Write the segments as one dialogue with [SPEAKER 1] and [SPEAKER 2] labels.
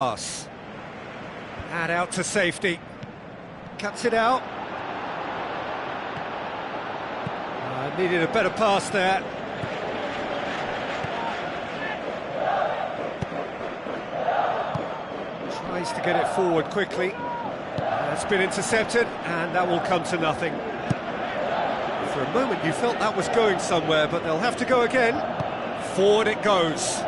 [SPEAKER 1] Pass. And out to safety. Cuts it out. Needed a better pass there. Tries to get it forward quickly. It's been intercepted, and that will come to nothing. For a moment you felt that was going somewhere, but they'll have to go again. Forward it goes.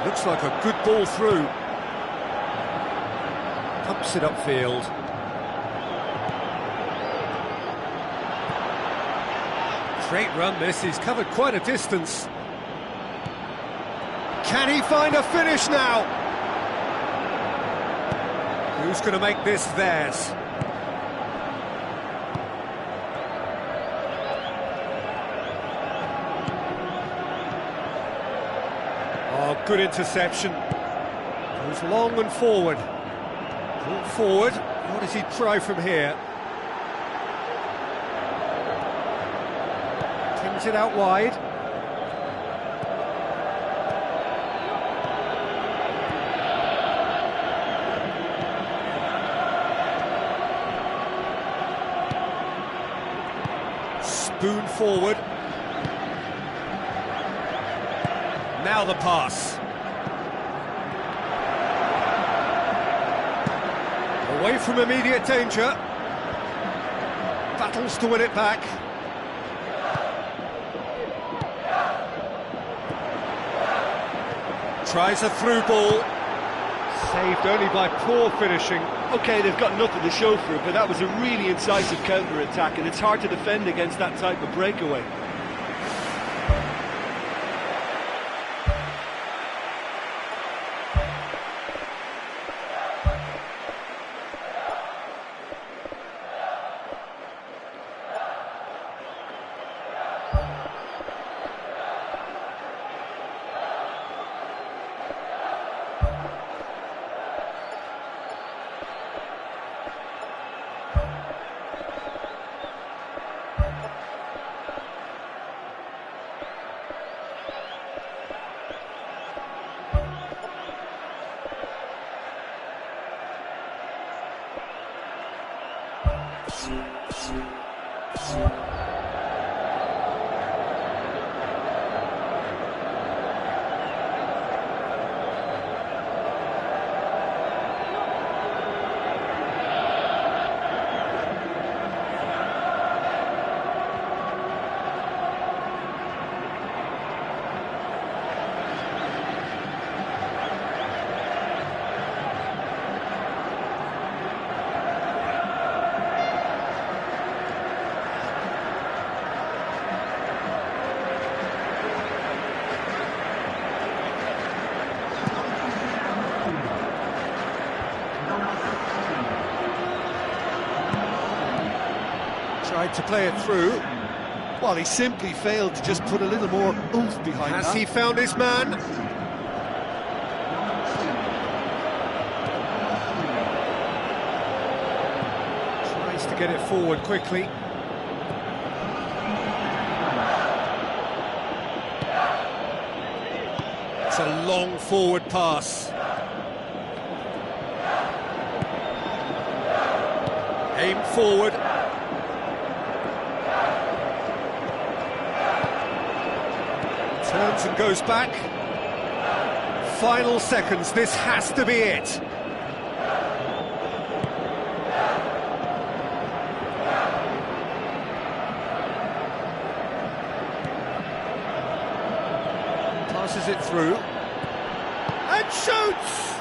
[SPEAKER 1] Looks like a good ball through. Pumps it upfield. Great run this, he's covered quite a distance. Can he find a finish now? Who's going to make this theirs? Oh, good interception. Goes long and forward. Pull forward. What does he try from here? Tins it out wide. Spoon forward. Now the pass. Away from immediate danger. Battles to win it back. Tries a through ball. Saved only by poor finishing.
[SPEAKER 2] OK, they've got nothing to show for it, but that was a really incisive counter-attack, and it's hard to defend against that type of breakaway.
[SPEAKER 1] Tried to play it through.
[SPEAKER 2] Well, he simply failed to just put a little more oomph behind that.
[SPEAKER 1] Has he found his man? Tries to get it forward quickly. It's a long forward pass. Aim forward. Turns and goes back. Final seconds, this has to be it. Passes it through. And shoots!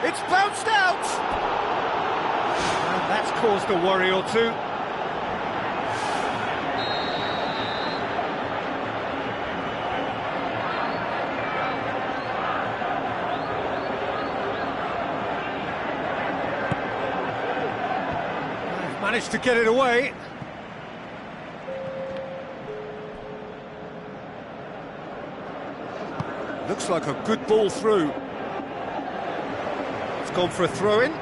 [SPEAKER 1] It's bounced out! And that's caused a worry or two. Managed to get it away. Looks like a good ball through. It's gone for a throw-in.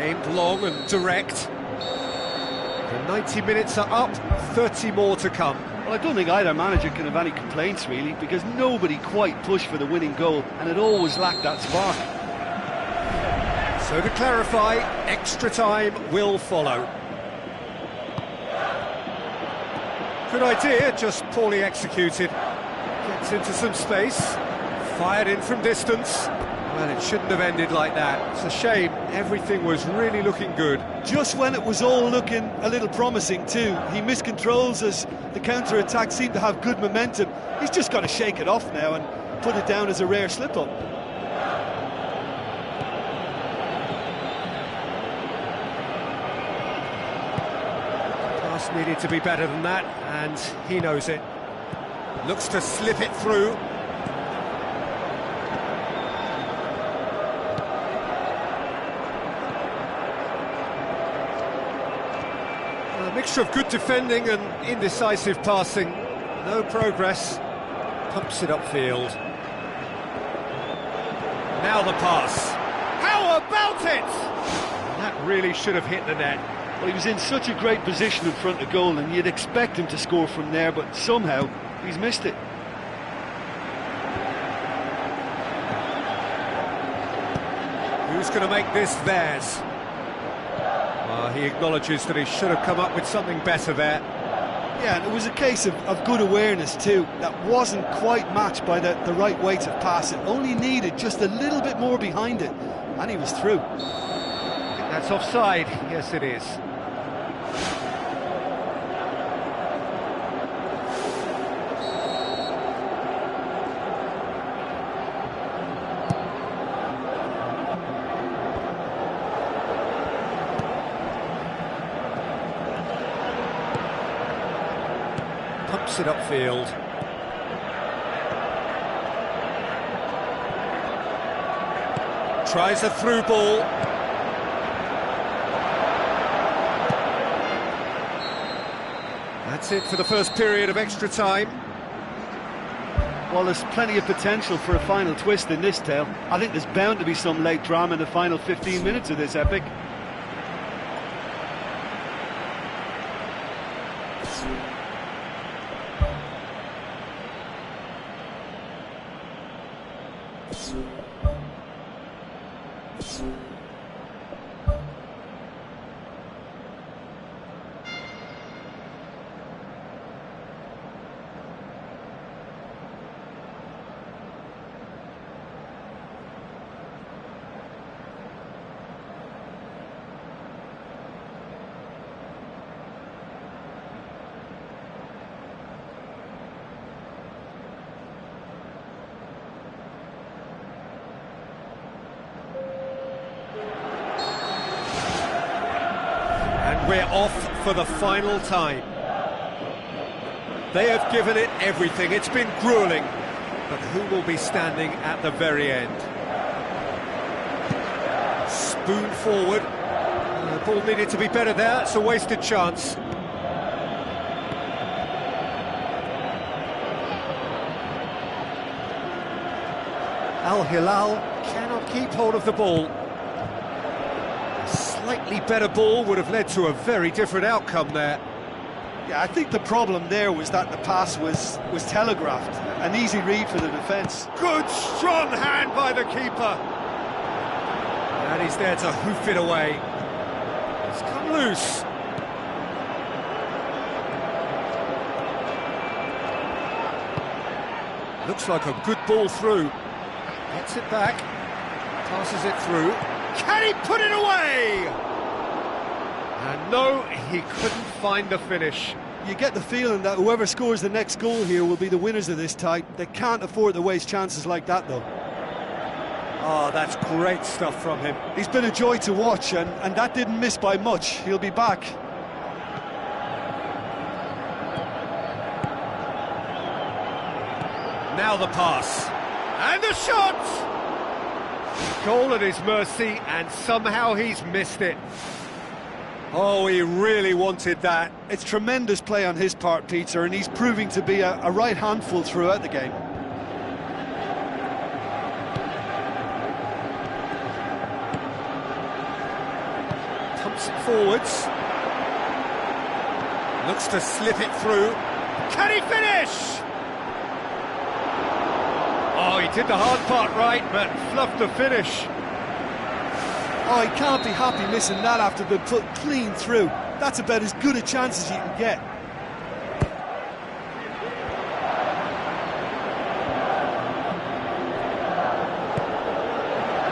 [SPEAKER 1] Aimed long and direct. The 90 minutes are up, 30 more to come.
[SPEAKER 2] Well, I don't think either manager can have any complaints, really, because nobody quite pushed for the winning goal, and it always lacked that spark.
[SPEAKER 1] So to clarify, extra time will follow. Good idea, just poorly executed. Gets into some space, fired in from distance. Well, it shouldn't have ended like that. It's a shame, everything was really looking good.
[SPEAKER 2] Just when it was all looking a little promising too. He miscontrols as the counter-attack seemed to have good momentum. He's just got to shake it off now and put it down as a rare slip-up.
[SPEAKER 1] Pass needed to be better than that, and he knows it. Looks to slip it through. A mixture of good defending and indecisive passing. No progress. Pumps it upfield. Now the pass. How about it? That really should have hit the net.
[SPEAKER 2] Well, he was in such a great position in front of goal, and you'd expect him to score from there, but somehow he's missed it.
[SPEAKER 1] Who's going to make this theirs? He acknowledges that he should have come up with something better there.
[SPEAKER 2] Yeah, and it was a case of good awareness too. That wasn't quite matched by the right weight of pass. It only needed just a little bit more behind it, and he was through.
[SPEAKER 1] I think that's offside. Yes, it is. Pumps it upfield. Tries a through ball. That's it for the first period of extra time.
[SPEAKER 2] Well, there's plenty of potential for a final twist in this tale. I think there's bound to be some late drama in the final 15 minutes of this epic.
[SPEAKER 1] We're off for the final time. They have given it everything. It's been gruelling. But who will be standing at the very end? Spoon forward. The ball needed to be better there. It's a wasted chance. Al Hilal cannot keep hold of the ball. Slightly better ball would have led to a very different outcome there.
[SPEAKER 2] Yeah, I think the problem there was that the pass was telegraphed. An easy read for the defence.
[SPEAKER 1] Good, strong hand by the keeper. And he's there to hoof it away. It's come loose. Looks like a good ball through. Gets it back. Passes it through. Can he put it away? And no, he couldn't find the finish.
[SPEAKER 2] You get the feeling that whoever scores the next goal here will be the winners of this tie. They can't afford to waste chances like that, though.
[SPEAKER 1] Oh, that's great stuff from him.
[SPEAKER 2] He's been a joy to watch, and that didn't miss by much. He'll be back.
[SPEAKER 1] Now the pass. And the shot! Goal at his mercy, and somehow he's missed it. Oh, he really wanted that.
[SPEAKER 2] It's tremendous play on his part, Peter, and he's proving to be a right handful throughout the game.
[SPEAKER 1] Bumps it forwards. Looks to slip it through. Can he finish? Oh, he did the hard part right, but fluffed the finish.
[SPEAKER 2] Oh, he can't be happy missing that after being put clean through. That's about as good a chance as you can get.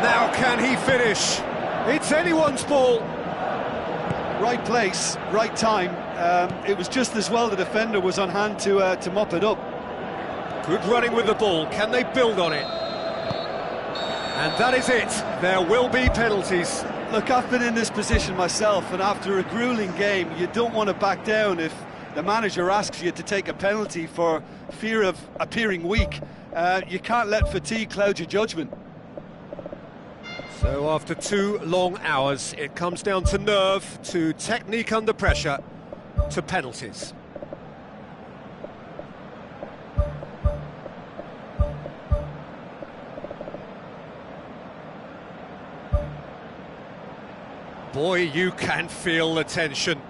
[SPEAKER 1] Now can he finish? It's anyone's ball.
[SPEAKER 2] Right place, right time. It was just as well the defender was on hand to mop it up.
[SPEAKER 1] Good running with the ball. Can they build on it? And that is it. There will be penalties.
[SPEAKER 2] Look, I've been in this position myself, and after a grueling game, you don't want to back down if the manager asks you to take a penalty for fear of appearing weak. You can't let fatigue cloud your judgment.
[SPEAKER 1] So after 2 long hours, it comes down to nerve, to technique under pressure, to penalties. Boy, you can feel the tension.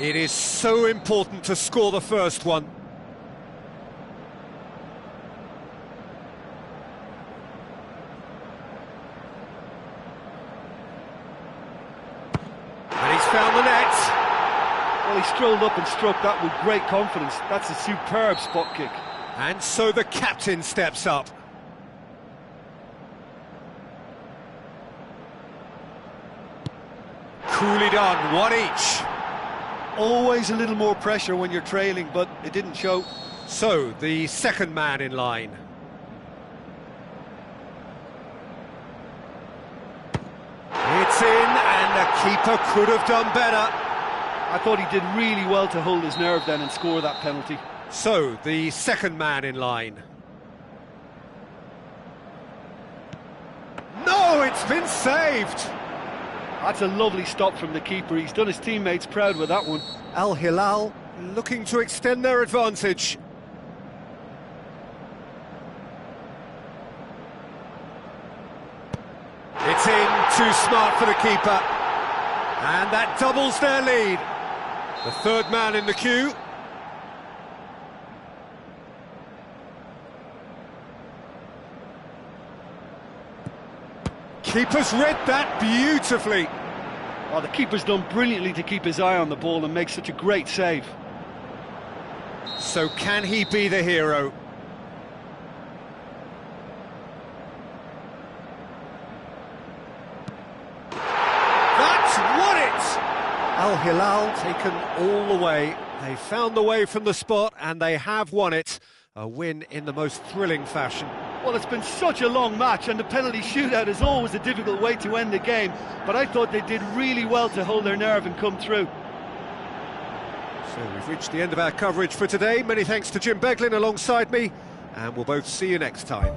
[SPEAKER 1] It is so important to score the first one. And he's found the net.
[SPEAKER 2] Well, he strolled up and struck that with great confidence. That's a superb spot kick.
[SPEAKER 1] And so the captain steps up. Coolly done, 1 each.
[SPEAKER 2] Always a little more pressure when you're trailing, but it didn't show.
[SPEAKER 1] So, the second man in line. It's in, and the keeper could have done better.
[SPEAKER 2] I thought he did really well to hold his nerve then and score that penalty.
[SPEAKER 1] So, the second man in line. No, it's been saved!
[SPEAKER 2] That's a lovely stop from the keeper. He's done his teammates proud with that one.
[SPEAKER 1] Al Hilal looking to extend their advantage. It's in, too smart for the keeper. And that doubles their lead. The third man in the queue. Keeper's read that beautifully.
[SPEAKER 2] Oh, the keeper's done brilliantly to keep his eye on the ball and make such a great save.
[SPEAKER 1] So can he be the hero? That's won it! Al Hilal taken all the way. They found the way from the spot and they have won it. A win in the most thrilling fashion.
[SPEAKER 2] Well, it's been such a long match, and the penalty shootout is always a difficult way to end the game, but I thought they did really well to hold their nerve and come through.
[SPEAKER 1] So we've reached the end of our coverage for today. Many thanks to Jim Beglin alongside me, and we'll both see you next time.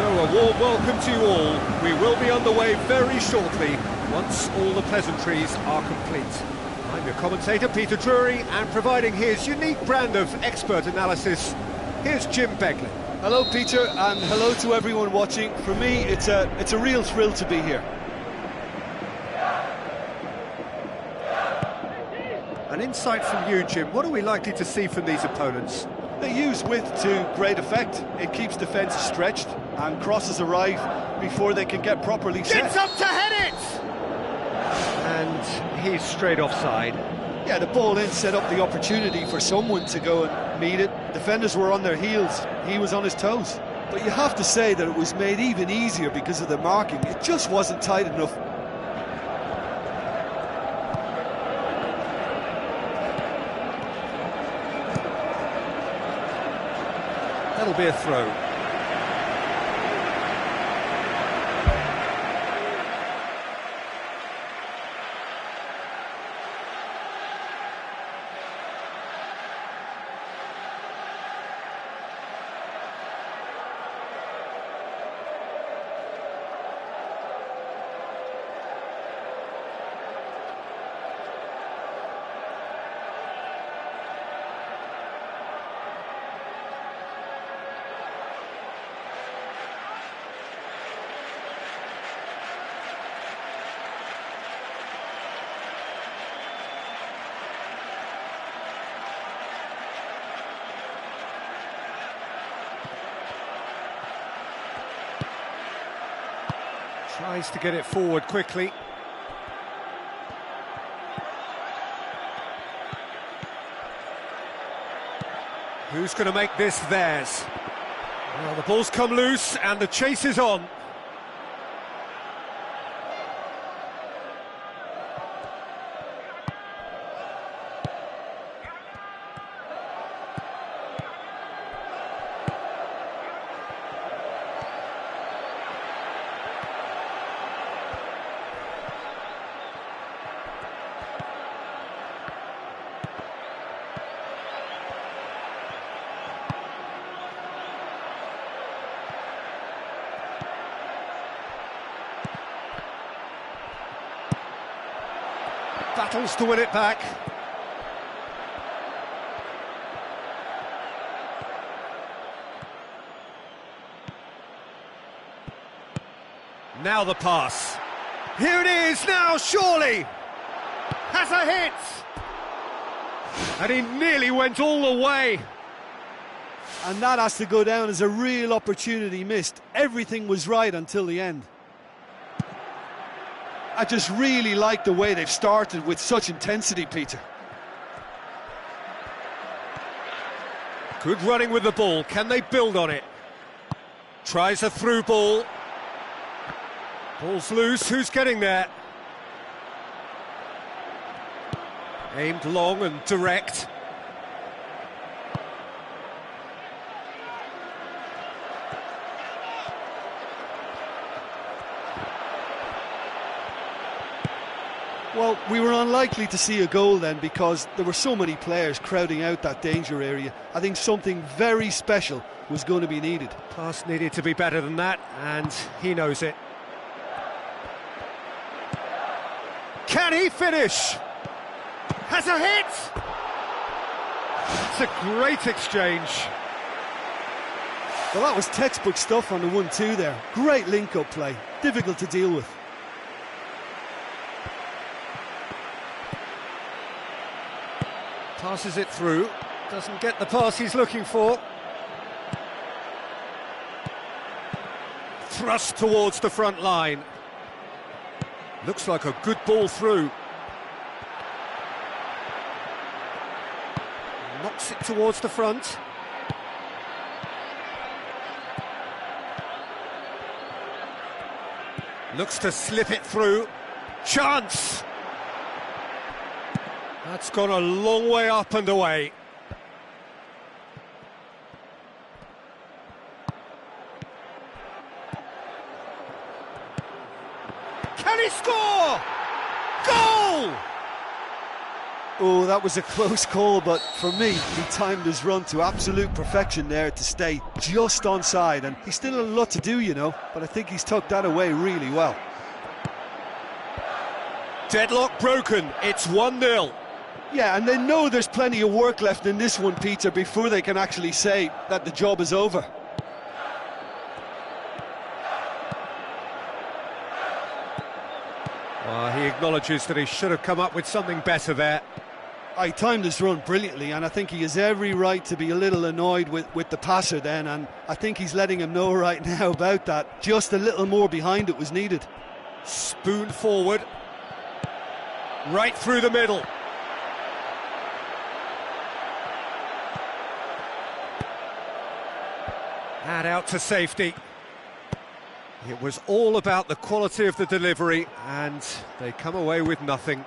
[SPEAKER 1] So a warm welcome to you all. We will be underway very shortly, once all the pleasantries are complete. I'm your commentator, Peter Drury, and providing his unique brand of expert analysis, here's Jim Beglin.
[SPEAKER 2] Hello, Peter, and hello to everyone watching. For me, it's a real thrill to be here.
[SPEAKER 1] An insight from you, Jim. What are we likely to see from these opponents?
[SPEAKER 2] They use width to great effect. It keeps defences stretched, and crosses arrive before they can get properly set.
[SPEAKER 1] Gets up to head it! And he's straight offside.
[SPEAKER 2] Yeah, the ball in set up the opportunity for someone to go and meet it. Defenders were on their heels, he was on his toes. But you have to say that it was made even easier because of the marking. It just wasn't tight enough.
[SPEAKER 1] That'll be a throw. Tries to get it forward quickly. Who's going to make this theirs? Well, the ball's come loose and the chase is on. Battles to win it back. Now the pass. Here it is now, surely! Has a hit! And he nearly went all the way.
[SPEAKER 2] And that has to go down as a real opportunity missed. Everything was right until the end. I just really like the way they've started with such intensity, Peter.
[SPEAKER 1] Good running with the ball. Can they build on it? Tries a through ball. Ball's loose. Who's getting there? Aimed long and direct.
[SPEAKER 2] Well, we were unlikely to see a goal then because there were so many players crowding out that danger area. I think something very special was going to be needed.
[SPEAKER 1] Pass needed to be better than that, and he knows it. Can he finish? Has a hit! It's a great exchange.
[SPEAKER 2] Well, that was textbook stuff on the 1-2 there. Great link-up play, difficult to deal with.
[SPEAKER 1] Passes it through, doesn't get the pass he's looking for. Thrust towards the front line. Looks like a good ball through. Knocks it towards the front. Looks to slip it through. Chance! That's gone a long way up and away. Can he score? Goal!
[SPEAKER 2] Oh, that was a close call, but for me, he timed his run to absolute perfection there to stay just onside, and he's still a lot to do, you know, but I think he's tucked that away really well.
[SPEAKER 1] Deadlock broken, it's 1-0.
[SPEAKER 2] Yeah, and they know there's plenty of work left in this one, Peter, before they can actually say that the job is over.
[SPEAKER 1] Well, he acknowledges that he should have come up with something better there.
[SPEAKER 2] I timed his run brilliantly, and I think he has every right to be a little annoyed with the passer then, and I think he's letting him know right now about that. Just a little more behind it was needed.
[SPEAKER 1] Spoon forward. Right through the middle. And out to safety. It was all about the quality of the delivery, and they come away with nothing.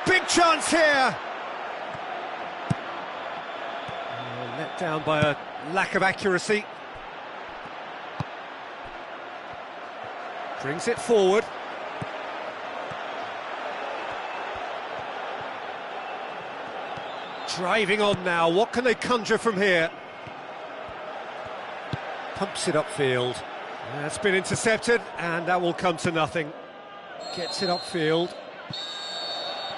[SPEAKER 1] Big chance here! Let down by a lack of accuracy. Brings it forward. Driving on now, what can they conjure from here? Pumps it upfield. That's been intercepted, and that will come to nothing. Gets it upfield.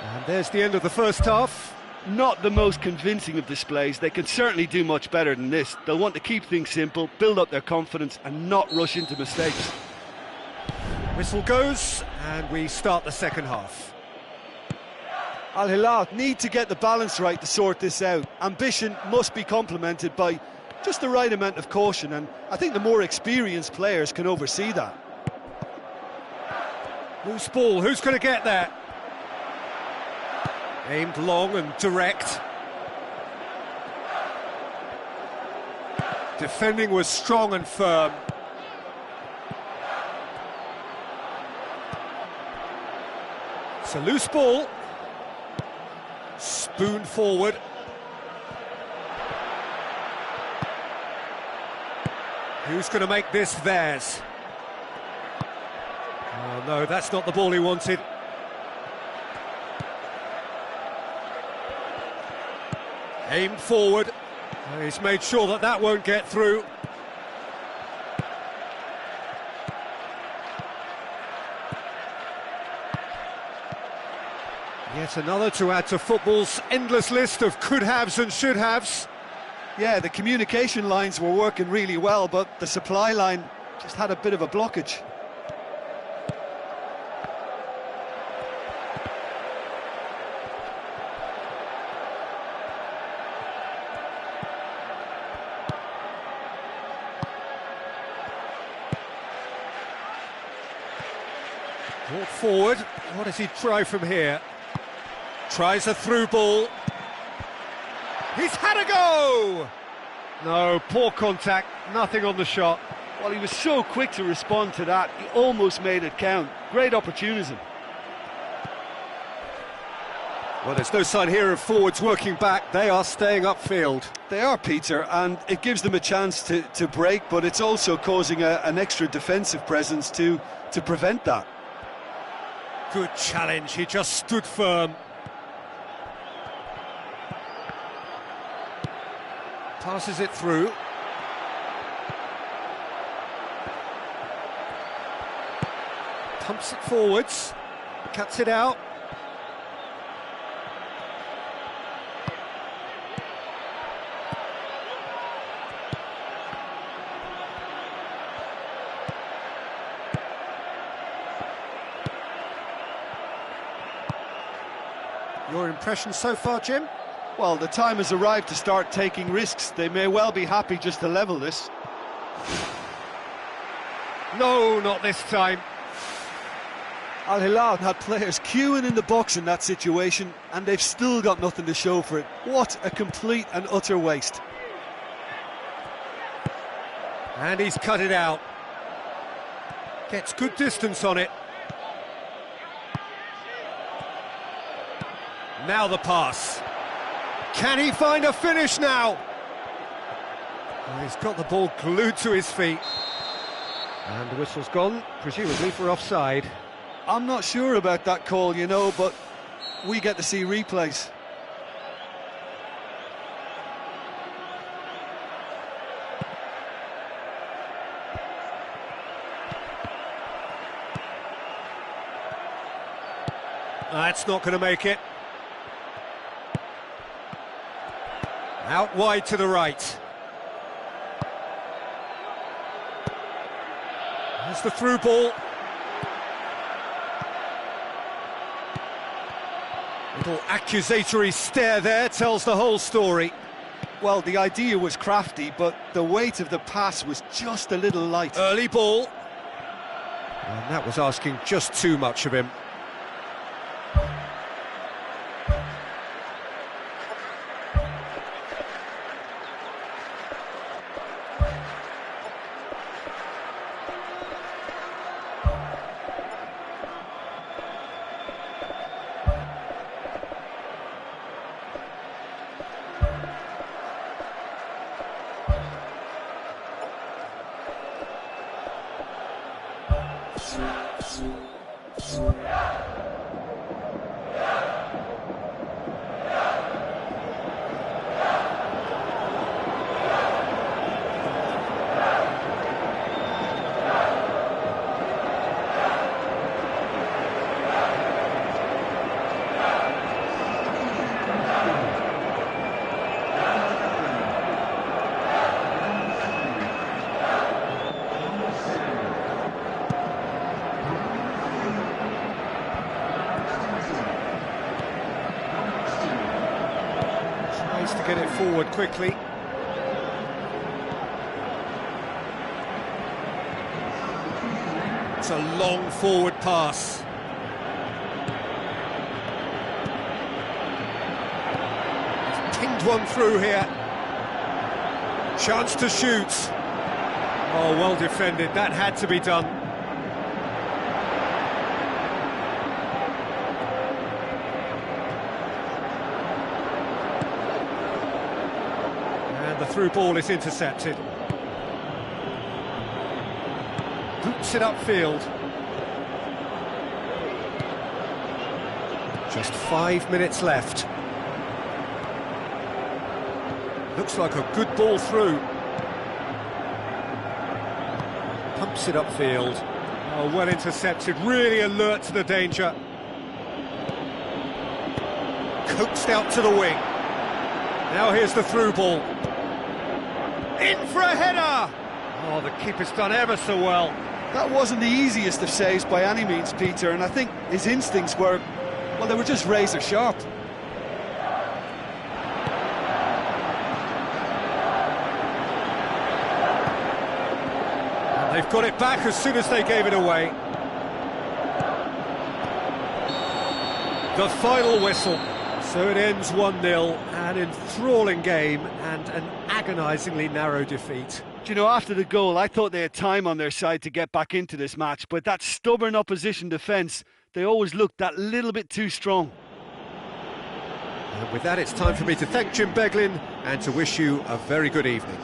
[SPEAKER 1] And there's the end of the first half.
[SPEAKER 2] Not the most convincing of displays. They can certainly do much better than this. They'll want to keep things simple, build up their confidence and not rush into mistakes.
[SPEAKER 1] Whistle goes, and we start the second half.
[SPEAKER 2] Al Hilal need to get the balance right to sort this out. Ambition must be complemented by just the right amount of caution, and I think the more experienced players can oversee that.
[SPEAKER 1] Loose ball, who's going to get there? Aimed long and direct. Defending was strong and firm. It's a loose ball. Spoon forward. Who's going to make this theirs? Oh no, that's not the ball he wanted. Aimed forward. He's made sure that that won't get through. Yet another to add to football's endless list of could-haves and should-haves.
[SPEAKER 2] Yeah, the communication lines were working really well, but the supply line just had a bit of a blockage.
[SPEAKER 1] Brought forward. What does he try from here? Tries a through ball. He's had a go! No, poor contact, nothing on the shot.
[SPEAKER 2] Well, he was so quick to respond to that, he almost made it count. Great opportunism.
[SPEAKER 1] Well, there's no sign here of forwards working back. They are staying upfield.
[SPEAKER 2] They are, Peter, and it gives them a chance to break, but it's also causing an extra defensive presence to prevent that.
[SPEAKER 1] Good challenge, he just stood firm. Passes it through. Pumps it forwards. Cuts it out. Your impression so far, Jim?
[SPEAKER 2] Well, the time has arrived to start taking risks. They may well be happy just to level this.
[SPEAKER 1] No, not this time.
[SPEAKER 2] Al Hilal had players queuing in the box in that situation, and they've still got nothing to show for it. What a complete and utter waste.
[SPEAKER 1] And he's cut it out. Gets good distance on it. Now the pass. Can he find a finish now? Well, he's got the ball glued to his feet. And the whistle's gone, presumably for offside.
[SPEAKER 2] I'm not sure about that call, you know, but we get to see replays.
[SPEAKER 1] That's not going to make it. Out wide to the right. There's the through ball. Little accusatory stare there tells the whole story.
[SPEAKER 2] Well, the idea was crafty, but the weight of the pass was just a little light.
[SPEAKER 1] Early ball. And that was asking just too much of him. To get it forward quickly. It's a long forward pass. He's pinged one through here. Chance to shoot. Oh, well defended. That had to be done. The through ball is intercepted. Boots it upfield. Just 5 minutes left. Looks like a good ball through. Pumps it upfield. Oh, well intercepted, really alert to the danger. Coaxed out to the wing. Now here's the through ball. In for a header! Oh, the keeper's done ever so well.
[SPEAKER 2] That wasn't the easiest of saves by any means, Peter, and I think his instincts were, well, they were just razor sharp.
[SPEAKER 1] And they've got it back as soon as they gave it away. The final whistle. So it ends 1-0, an enthralling game and an agonisingly narrow defeat.
[SPEAKER 2] Do you know, after the goal, I thought they had time on their side to get back into this match, but that stubborn opposition defence, they always looked that little bit too strong.
[SPEAKER 1] And with that, it's time for me to thank Jim Beglin and to wish you a very good evening.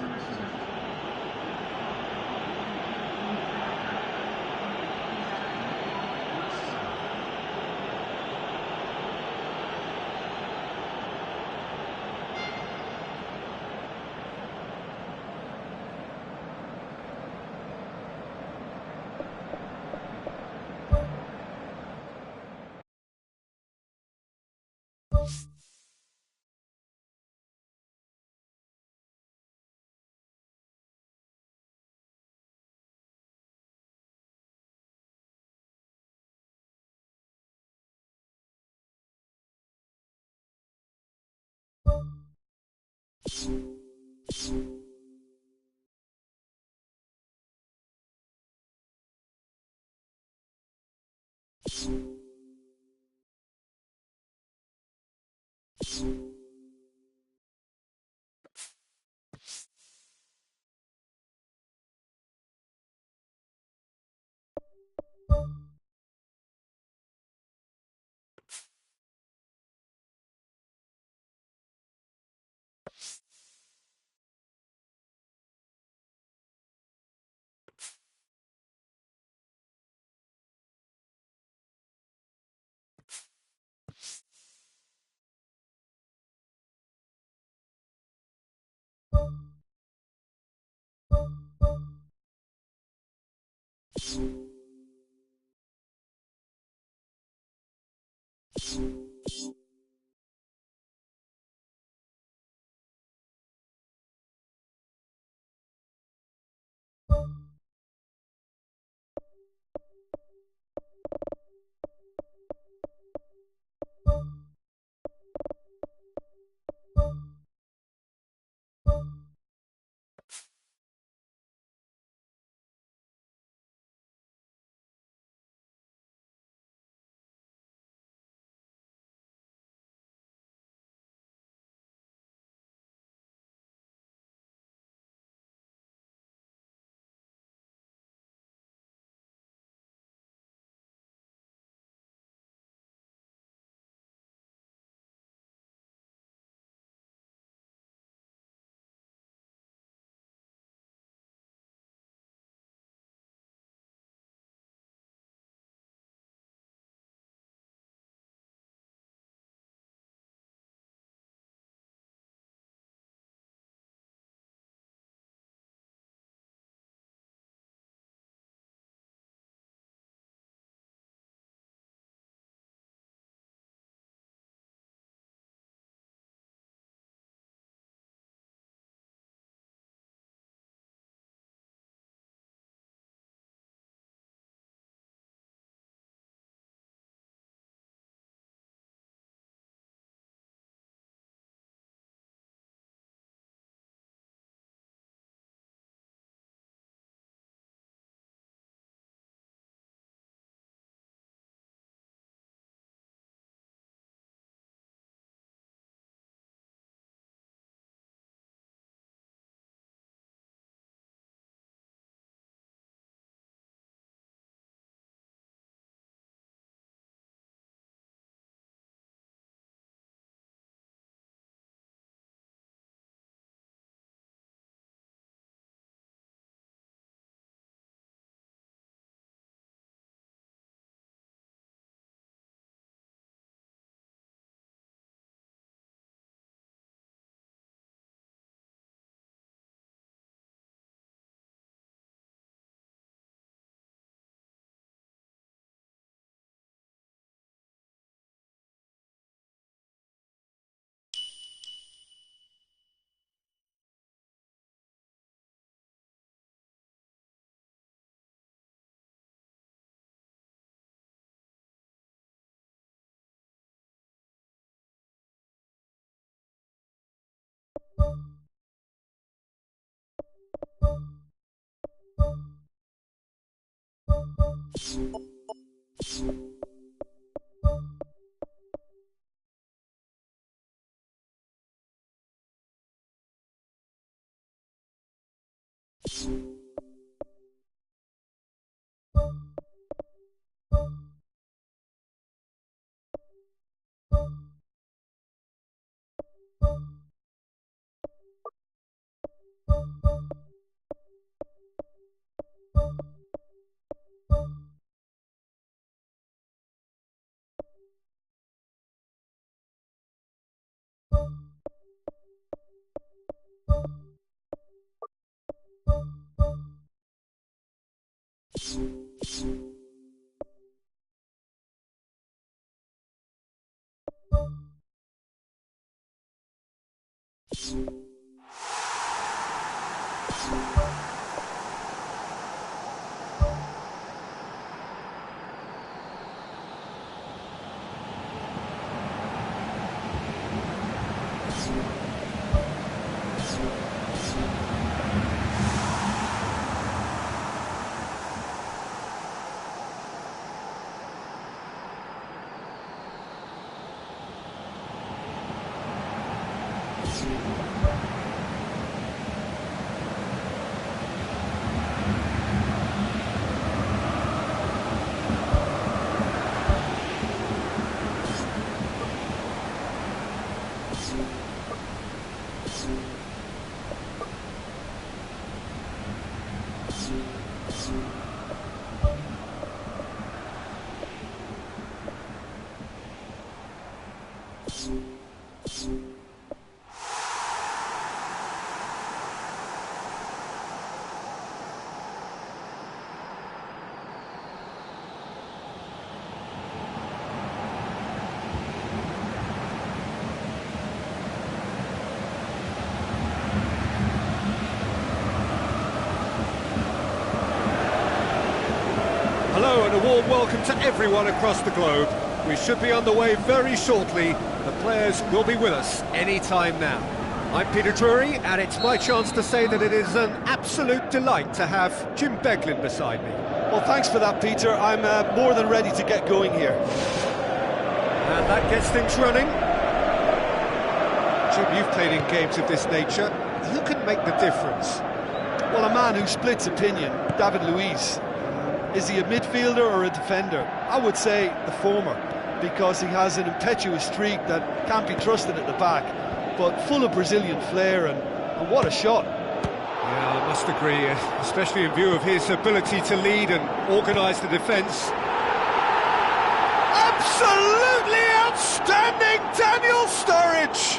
[SPEAKER 1] Hello and a warm welcome to everyone across the globe. We should be on the way very shortly. The players will be with us any time now. I'm Peter Drury, and it's my chance to say that it is an absolute delight to have Jim Beglin beside me.
[SPEAKER 2] Well, thanks for that, Peter. I'm more than ready to get going here.
[SPEAKER 1] And that gets things running. Jim, you've played in games of this nature. Who can make the difference?
[SPEAKER 2] Well, a man who splits opinion, David Luiz. Is he a midfielder or a defender? I would say the former, because he has an impetuous streak that can't be trusted at the back, but full of Brazilian flair, and what a shot.
[SPEAKER 1] Yeah, I must agree, especially in view of his ability to lead and organise the defence. Absolutely outstanding, Daniel Sturridge!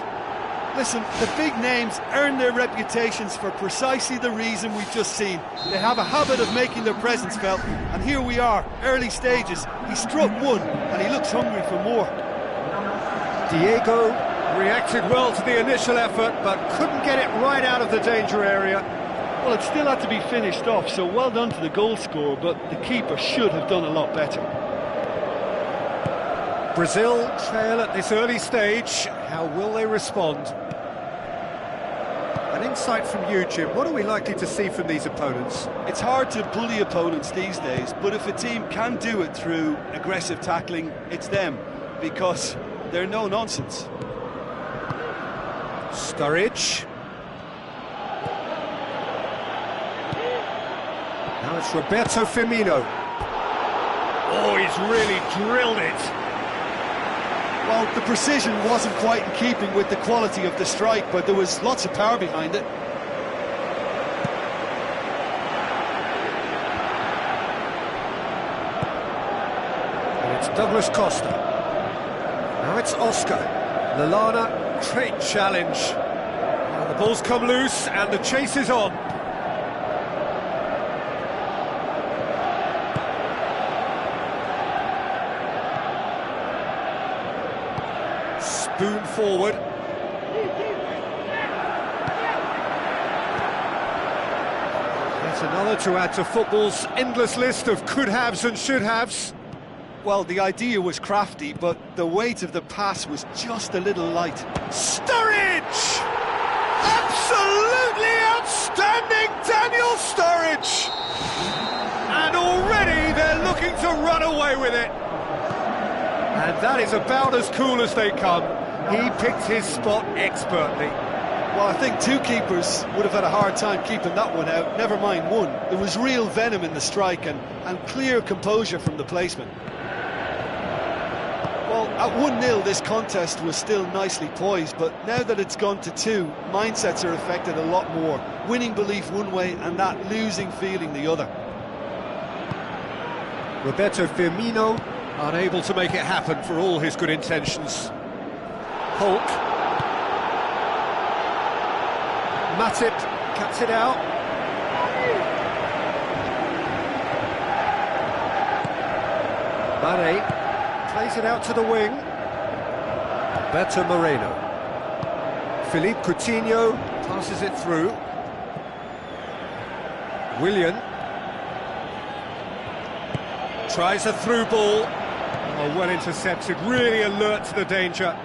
[SPEAKER 2] Listen, the big names earn their reputations for precisely the reason we've just seen. They have a habit of making their presence felt, and here we are, early stages. He struck one, and he looks hungry for more.
[SPEAKER 1] Diego reacted well to the initial effort, but couldn't get it right out of the danger area.
[SPEAKER 2] Well, it still had to be finished off, so well done to the goal scorer, but the keeper should have done a lot better.
[SPEAKER 1] Brazil trail at this early stage. How will they respond? An insight from you, Jim. What are we likely to see from these opponents?
[SPEAKER 2] It's hard to bully opponents these days, but if a team can do it through aggressive tackling, it's them, because they're no nonsense.
[SPEAKER 1] Sturridge. Now it's Roberto Firmino. Oh, he's really drilled it.
[SPEAKER 2] Well, the precision wasn't quite in keeping with the quality of the strike, but there was lots of power behind it.
[SPEAKER 1] And it's Douglas Costa. Now it's Oscar. Lallana, great challenge. Now the ball's come loose and the chase is on. Spoon forward. That's another to add to football's endless list of could-haves and should-haves.
[SPEAKER 2] Well, the idea was crafty, but the weight of the pass was just a little light.
[SPEAKER 1] Sturridge! Absolutely outstanding Daniel Sturridge! And already they're looking to run away with it. And that is about as cool as they come. He picked his spot expertly.
[SPEAKER 2] Well, I think two keepers would have had a hard time keeping that one out, never mind one. There was real venom in the strike and clear composure from the placement. Well, at 1-0 this contest was still nicely poised, but now that it's gone to 2, mindsets are affected a lot more. Winning belief one way and that losing feeling the other.
[SPEAKER 1] Roberto Firmino unable to make it happen for all his good intentions. Hulk. Matip cuts it out. Mane plays it out to the wing. Beto Moreno. Philippe Coutinho passes it through. Willian tries a through ball. Oh, well intercepted, really alert to the danger.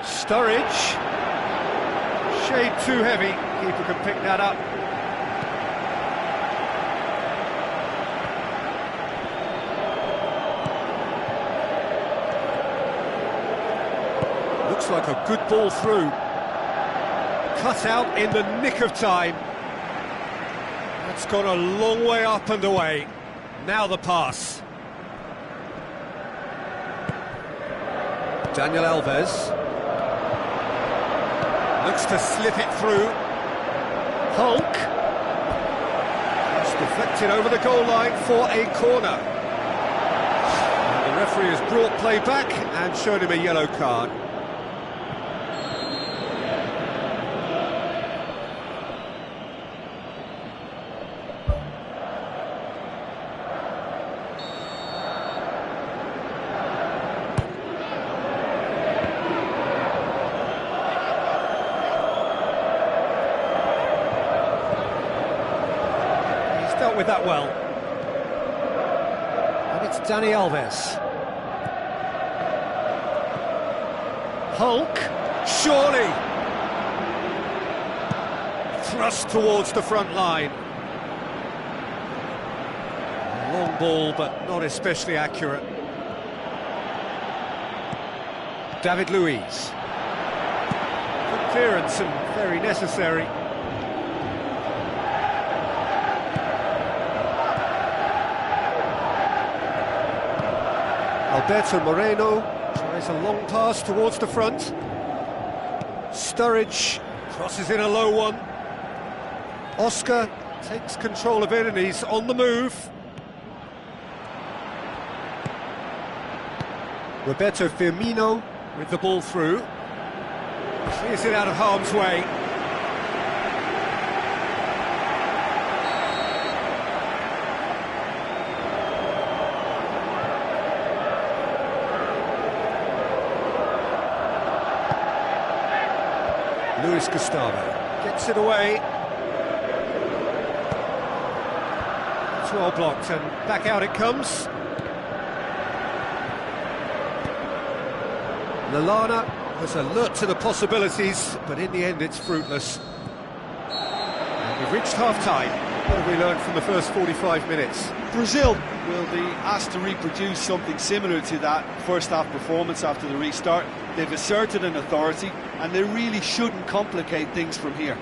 [SPEAKER 1] Sturridge. Shade too heavy. Keeper can pick that up. Looks like a good ball through. Cut out in the nick of time. That's gone a long way up and away. Now the pass. Daniel Alves. Looks to slip it through. Hulk. It's deflected over the goal line for a corner. And the referee has brought play back and showed him a yellow card. with that well. And it's Dani Alves. Hulk, surely! Thrust towards the front line. Long ball, but not especially accurate. David Luiz. Good clearance and very necessary. Alberto Moreno tries a long pass towards the front. Sturridge crosses in a low one. Oscar takes control of it and he's on the move. Roberto Firmino with the ball through. Clears it out of harm's way. Luis Gustavo gets it away. It's well blocked and back out it comes. Lallana was alert to the possibilities, but in the end it's fruitless. And we've reached half-time. What have we learned from the first 45 minutes?
[SPEAKER 2] Brazil will be asked to reproduce something similar to that first-half performance after the restart. They've asserted an authority, and they really shouldn't complicate things from here.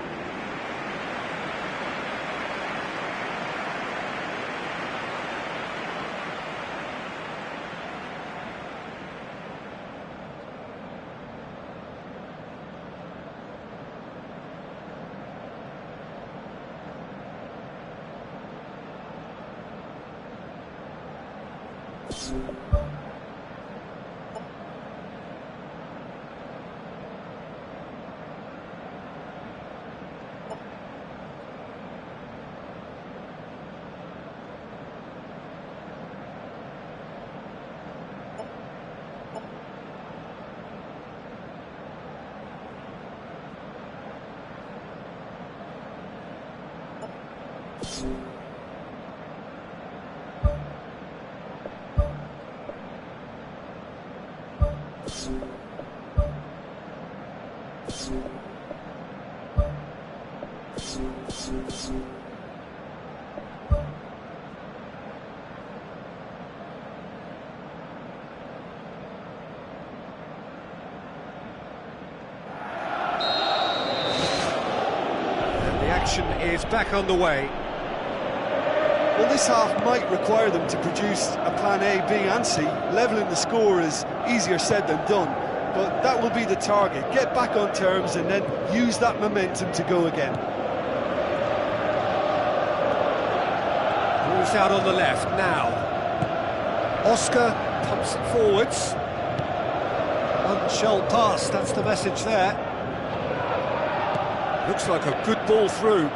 [SPEAKER 1] Is back on the way.
[SPEAKER 2] Well, this half might require them to produce a plan A, B and C. Levelling the score is easier said than done, but that will be the target. Get back on terms and then use that momentum to go again.
[SPEAKER 1] Ball's out on the left now. Oscar pumps it forwards. One shall pass, that's the message there. Looks like a good ball through.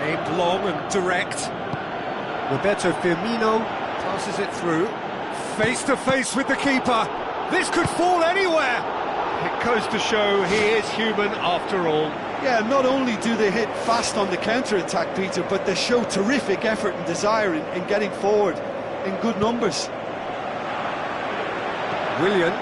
[SPEAKER 1] Aimed long and direct. Roberto Firmino passes it through. Face to face with the keeper. This could fall anywhere. It goes to show he is human after all.
[SPEAKER 2] Yeah, not only do they hit fast on the counter-attack, Peter, but they show terrific effort and desire in getting forward in good numbers.
[SPEAKER 1] Willian.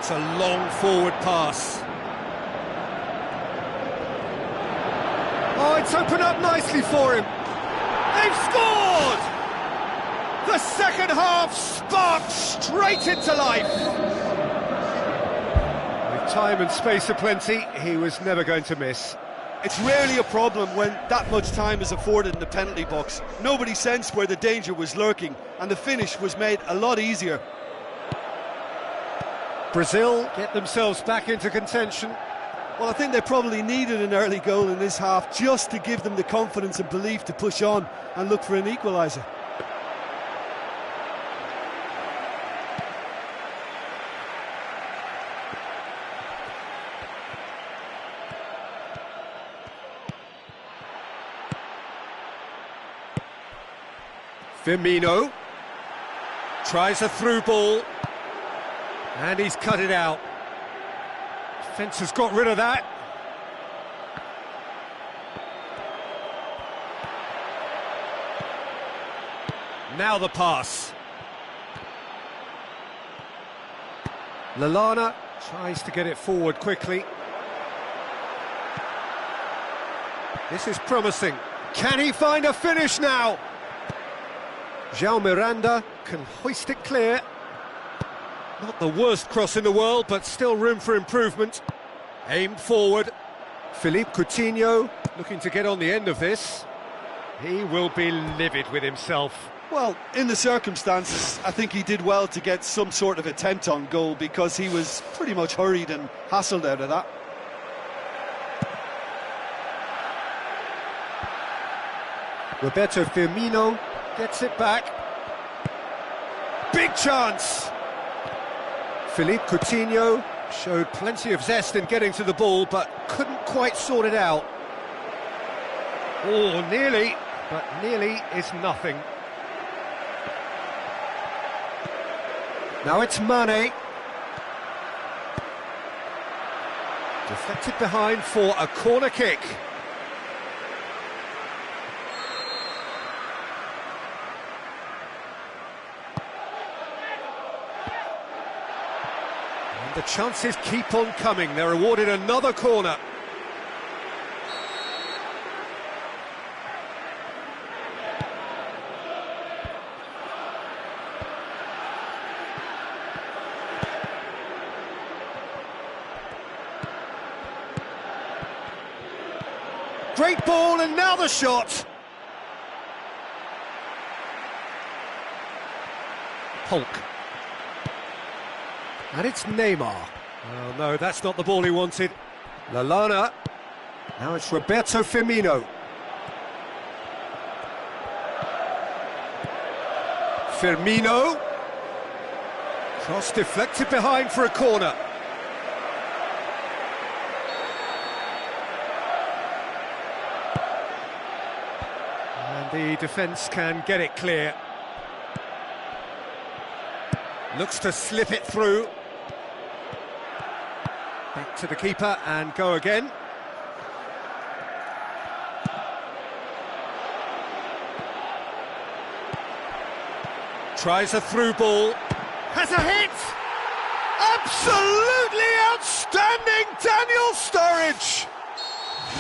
[SPEAKER 1] It's a long forward pass. Oh, it's opened up nicely for him. They've scored! The second half sparked straight into life. With time and space aplenty, he was never going to miss.
[SPEAKER 2] It's rarely a problem when that much time is afforded in the penalty box. Nobody sensed where the danger was lurking, and the finish was made a lot easier.
[SPEAKER 1] Brazil get themselves back into contention.
[SPEAKER 2] Well, I think they probably needed an early goal in this half just to give them the confidence and belief to push on and look for an equaliser.
[SPEAKER 1] Firmino tries a through ball. And he's cut it out. Defence has got rid of that. Now the pass. Lallana tries to get it forward quickly. This is promising. Can he find a finish now? João Miranda can hoist it clear. Not the worst cross in the world, but still room for improvement. Aimed forward. Philippe Coutinho looking to get on the end of this. He will be livid with himself.
[SPEAKER 2] Well, in the circumstances, I think he did well to get some sort of attempt on goal because he was pretty much hurried and hassled out of that.
[SPEAKER 1] Roberto Firmino gets it back. Big chance! Philippe Coutinho showed plenty of zest in getting to the ball, but couldn't quite sort it out. Oh, nearly, but nearly is nothing. Now it's Mane. Deflected behind for a corner kick. And the chances keep on coming. They're awarded another corner. Great ball, and now the shot. Hulk. And it's Neymar. Oh no, that's not the ball he wanted. Lallana. Now it's Roberto Firmino. Firmino. Cross deflected behind for a corner. The defence can get it clear. Looks to slip it through. Back to the keeper and go again. Tries a through ball. Has a hit! Absolutely outstanding Daniel Sturridge!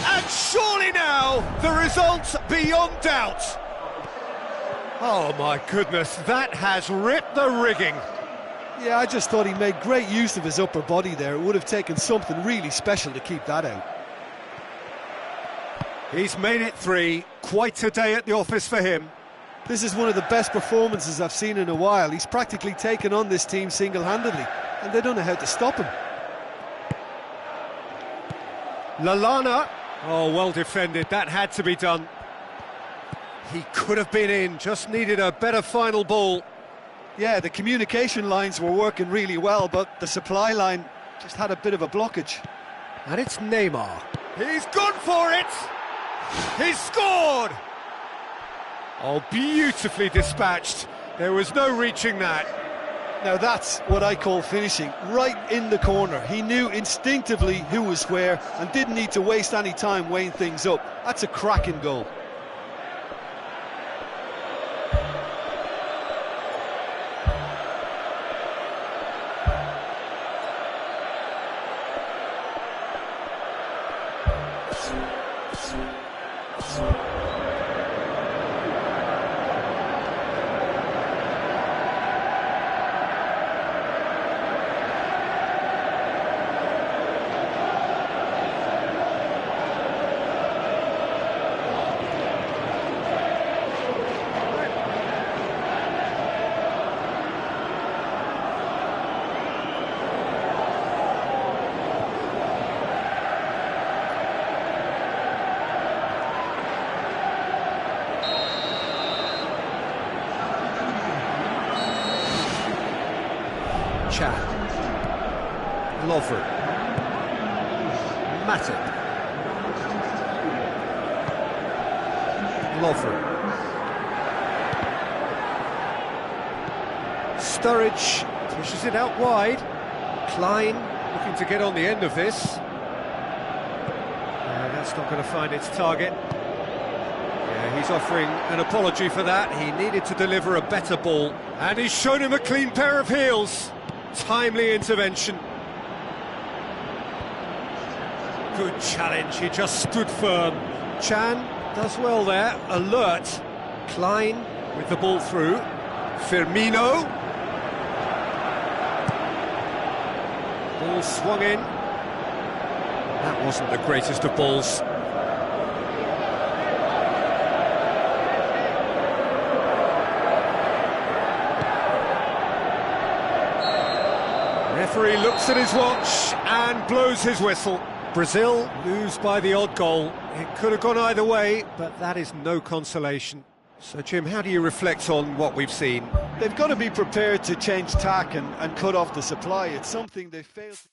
[SPEAKER 1] And surely now, the result beyond doubt. Oh my goodness, that has ripped the rigging.
[SPEAKER 2] Yeah, I just thought he made great use of his upper body there. It would have taken something really special to keep that out.
[SPEAKER 1] He's made it 3, quite a day at the office for him.
[SPEAKER 2] This is one of the best performances I've seen in a while. He's practically taken on this team single-handedly, and they don't know how to stop him.
[SPEAKER 1] Lallana. Oh, well defended, that had to be done. He could have been in, just needed a better final ball.
[SPEAKER 2] Yeah, the communication lines were working really well, but the supply line just had a bit of a blockage.
[SPEAKER 1] And it's Neymar. He's gone for it! He's scored! Oh, beautifully dispatched. There was no reaching that.
[SPEAKER 2] Now that's what I call finishing, right in the corner. He knew instinctively who was where and didn't need to waste any time weighing things up. That's a cracking goal.
[SPEAKER 1] Lovren. Matip. Lovren. Sturridge pushes it out wide. Klein. looking to get on the end of this. That's not going to find its target. Yeah, he's offering an apology for that. He needed to deliver a better ball, and he's shown him a clean pair of heels. Timely intervention. Good challenge, he just stood firm. Chan does well there, alert. Klein with the ball through. Firmino. Ball swung in. That wasn't the greatest of balls. Referee looks at his watch and blows his whistle. Brazil lose by the odd goal. It could have gone either way, but that is no consolation. So, Jim, how do you reflect on what we've seen?
[SPEAKER 2] They've got to be prepared to change tack and cut off the supply. It's something they failed to...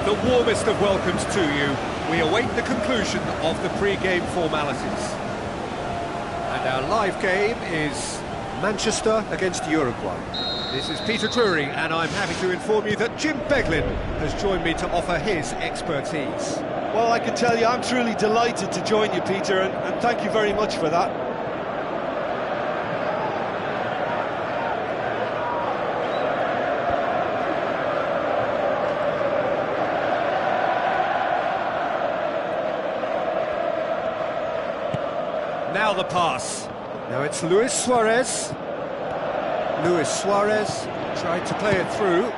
[SPEAKER 1] The warmest of welcomes to you. We await the conclusion of the pre-game formalities. And our live game is Manchester against Uruguay. This is Peter Drury, and I'm happy to inform you that Jim Beglin has joined me to offer his expertise.
[SPEAKER 2] Well, I can tell you I'm truly delighted to join you, Peter, and thank you very much for that.
[SPEAKER 1] Now the pass. Now it's Luis Suarez. Luis Suarez tried to play it through.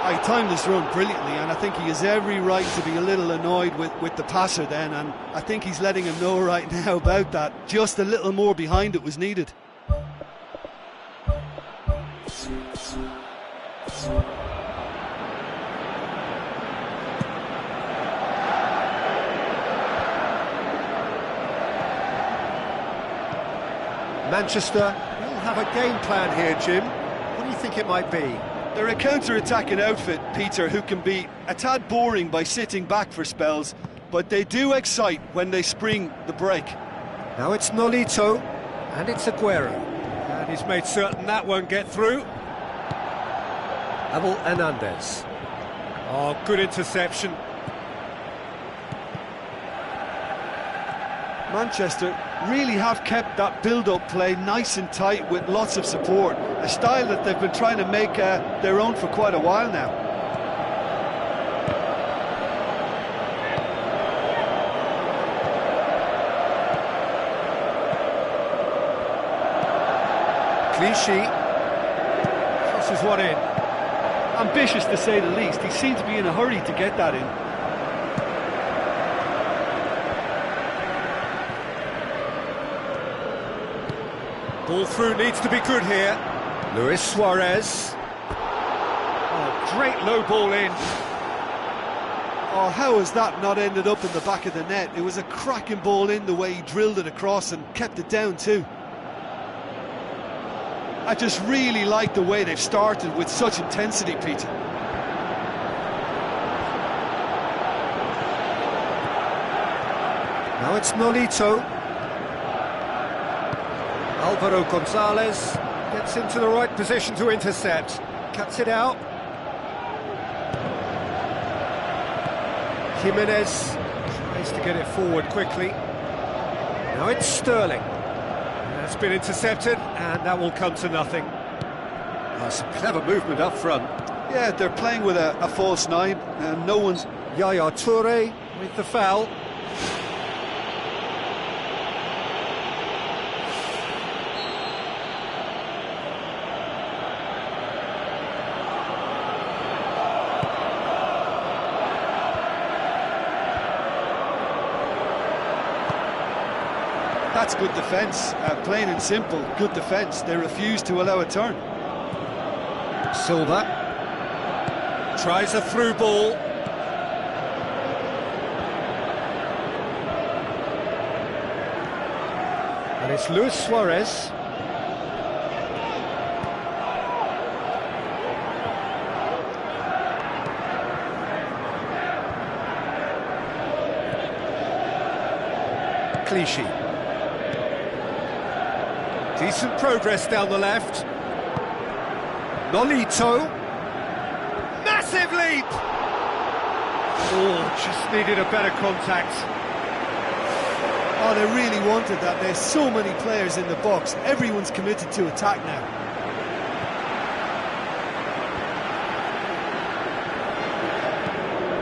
[SPEAKER 2] I timed this run brilliantly, and I think he has every right to be a little annoyed with the passer then, and I think he's letting him know right now about that. Just a little more behind it was needed.
[SPEAKER 1] Manchester will have a game plan here, Jim. What do you think it might be?
[SPEAKER 2] They're a counter-attacking outfit, Peter, who can be a tad boring by sitting back for spells, but they do excite when they spring the break.
[SPEAKER 1] Now it's Nolito, and it's Aguero. And he's made certain that won't get through. Abel Hernandez. Oh, good interception.
[SPEAKER 2] Manchester really have kept that build-up play nice and tight with lots of support, a style that they've been trying to make their own for quite a while now.
[SPEAKER 1] Clichy crosses one in.
[SPEAKER 2] Ambitious to say the least. He seemed to be in a hurry to get that in.
[SPEAKER 1] Ball through needs to be good here. Luis Suarez. Oh, great low ball in.
[SPEAKER 2] Oh, how has that not ended up in the back of the net? It was a cracking ball in the way he drilled it across and kept it down too. I just really like the way they've started with such intensity, Peter.
[SPEAKER 1] Now it's Nolito. Alvaro Gonzalez gets into the right position to intercept. Cuts it out. Jimenez tries to get it forward quickly. Now it's Sterling. That's been intercepted, and that will come to nothing. Oh, some clever movement up front.
[SPEAKER 2] Yeah, they're playing with a false nine, and no one's...
[SPEAKER 1] Yaya Toure with the foul.
[SPEAKER 2] That's good defence, plain and simple, good defence. They refuse to allow a turn.
[SPEAKER 1] Silva tries a through ball. And it's Luis Suarez. Clichy. Decent progress down the left. Nolito. Massive leap! Oh, just needed a better contact.
[SPEAKER 2] Oh, they really wanted that. There's so many players in the box. Everyone's committed to attack now.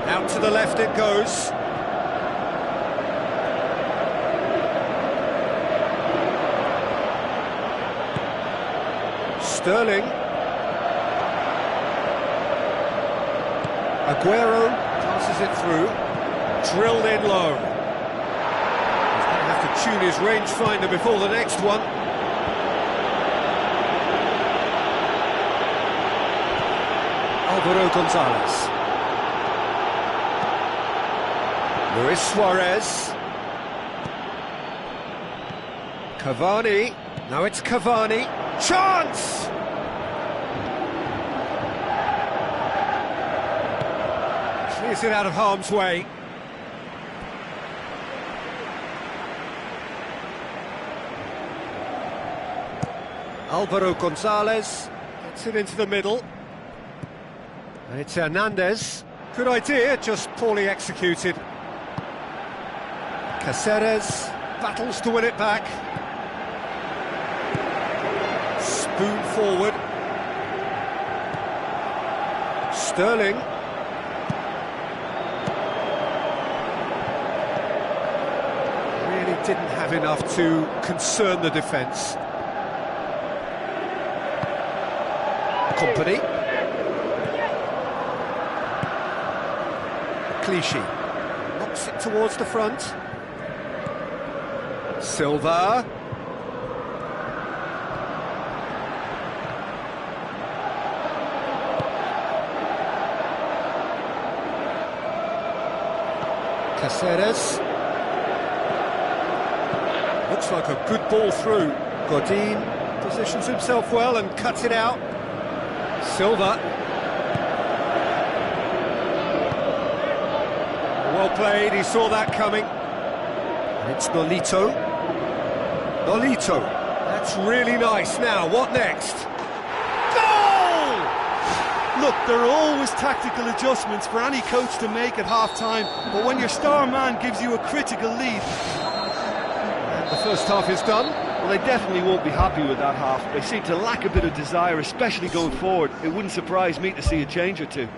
[SPEAKER 1] Out to the left it goes. Sterling. Aguero passes it through. Drilled in low. He's going to have to tune his rangefinder before the next one. Alvaro Gonzalez. Luis Suarez. Cavani. Now it's Cavani. Chance! Clears it out of harm's way. Alvaro Gonzalez gets it into the middle. And it's Hernandez. Good idea, just poorly executed. Caceres battles to win it back. Spoon forward. Sterling. Really didn't have enough to concern the defence. Company. Clichy knocks it towards the front. Silva. Caceres. Looks like a good ball through. Godin positions himself well and cuts it out. Silva. Well played, he saw that coming. And it's Nolito. Nolito. That's really nice. Now, what next? Goal!
[SPEAKER 2] Look, there are always tactical adjustments for any coach to make at half-time, but when your star man gives you a critical lead...
[SPEAKER 1] And the first half is done.
[SPEAKER 2] Well, they definitely won't be happy with that half. They seem to lack a bit of desire, especially going forward. It wouldn't surprise me to see a change or two.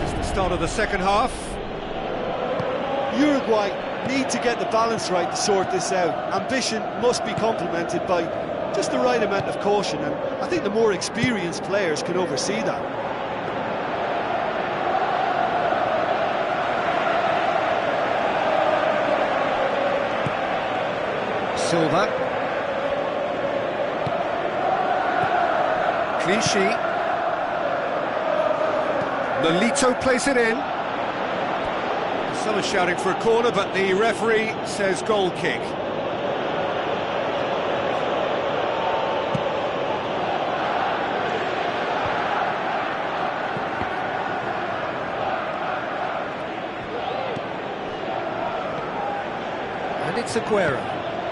[SPEAKER 1] It's the start of the second half.
[SPEAKER 2] Uruguay need to get the balance right to sort this out. Ambition must be complemented by just the right amount of caution, and I think the more experienced players can oversee that.
[SPEAKER 1] Silva. Clichy. Nolito plays it in. Someone's shouting for a corner, but the referee says goal kick. And it's Aguero.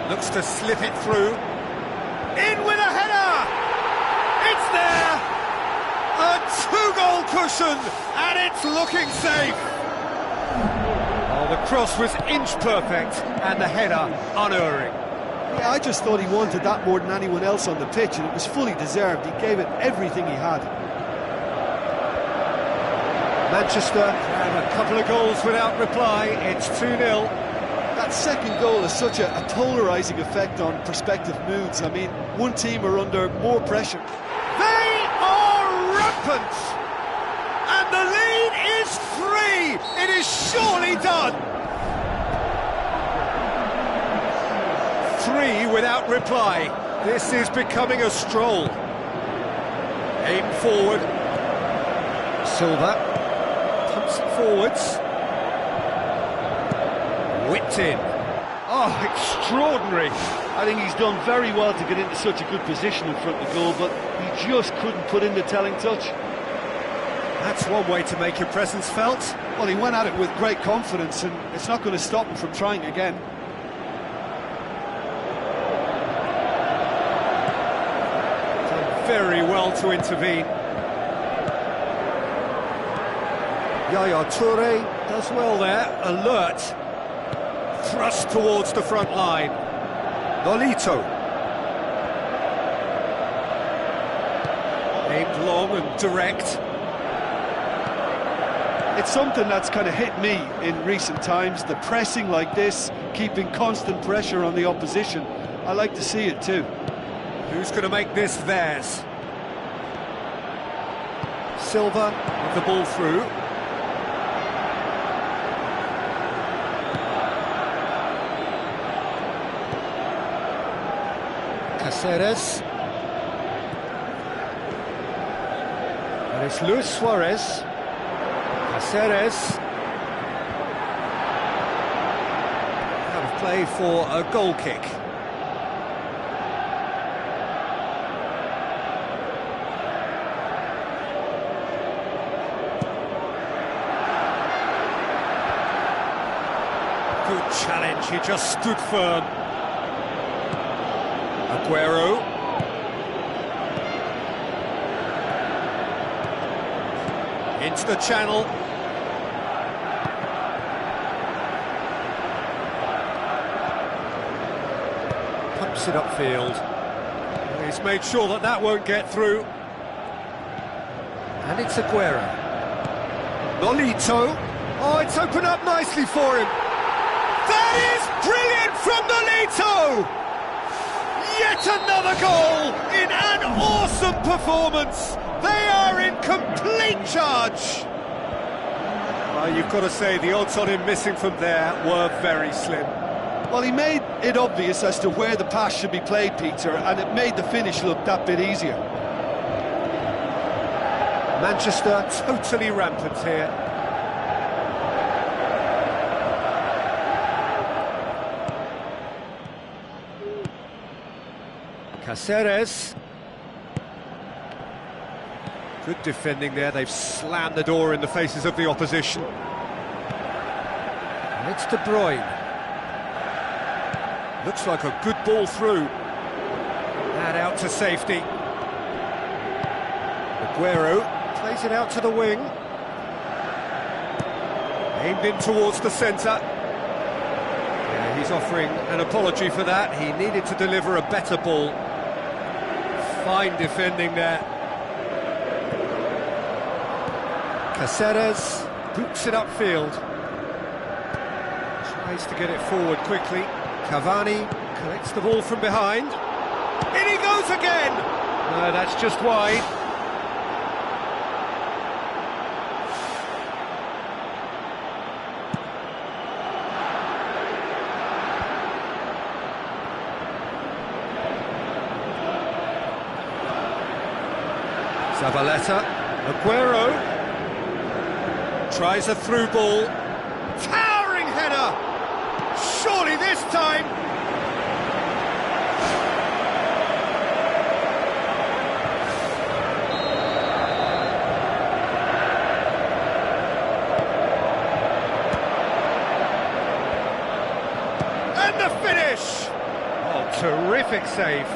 [SPEAKER 1] Looks to slip it through. In with a header! It's there! A two-goal cushion, and it's looking safe! Oh, the cross was inch-perfect, and the header unerring.
[SPEAKER 2] Yeah, I just thought he wanted that more than anyone else on the pitch, and it was fully deserved. He gave it everything he had.
[SPEAKER 1] Manchester have a couple of goals without reply. It's 2-0.
[SPEAKER 2] That second goal has such a polarising effect on prospective moods. I mean, one team are under more pressure.
[SPEAKER 1] They are rampant! And the lead is 3! It is surely done! 3 without reply. This is becoming a stroll. Aim forward. Silva pumps it forwards. Whipped in. Oh, extraordinary.
[SPEAKER 2] I think he's done very well to get into such a good position in front of the goal, but he just couldn't put in the telling touch.
[SPEAKER 1] That's one way to make your presence felt.
[SPEAKER 2] Well, he went at it with great confidence, and it's not going to stop him from trying again.
[SPEAKER 1] Done very well to intervene. Yaya Toure does well there, alert. Thrust towards the front line. Nolito. Aimed long and direct.
[SPEAKER 2] It's something that's kind of hit me in recent times, the pressing like this, keeping constant pressure on the opposition. I like to see it too.
[SPEAKER 1] Who's going to make this theirs? Silva with the ball through. Caceres. it's Luis Suarez. Cáceres. Out of play for a goal kick. Good challenge, he just stood firm. Aguero. Into the channel. Pumps it upfield. He's made sure that that won't get through. And it's Aguero. Nolito. Oh, it's opened up nicely for him. That is brilliant from Nolito! Yet another goal in an awesome performance. They are in complete charge. Well, you've got to say the odds on him missing from there were very slim.
[SPEAKER 2] Well, he made it obvious as to where the pass should be played, Peter, and it made the finish look that bit easier.
[SPEAKER 1] Manchester totally rampant here. Cáceres. Good defending there, they've slammed the door in the faces of the opposition. And it's De Bruyne. Looks like a good ball through. And out to safety. Aguero plays it out to the wing. Aimed in towards the centre. Yeah, he's offering an apology for that. He needed to deliver a better ball. Fine defending there. Cáceres boots it upfield. Tries to get it forward quickly. Cavani collects the ball from behind. In he goes again! No, that's just wide. Zabaleta. Aguero. Tries a through ball. Towering header! Surely this time! And the finish! Oh, terrific save.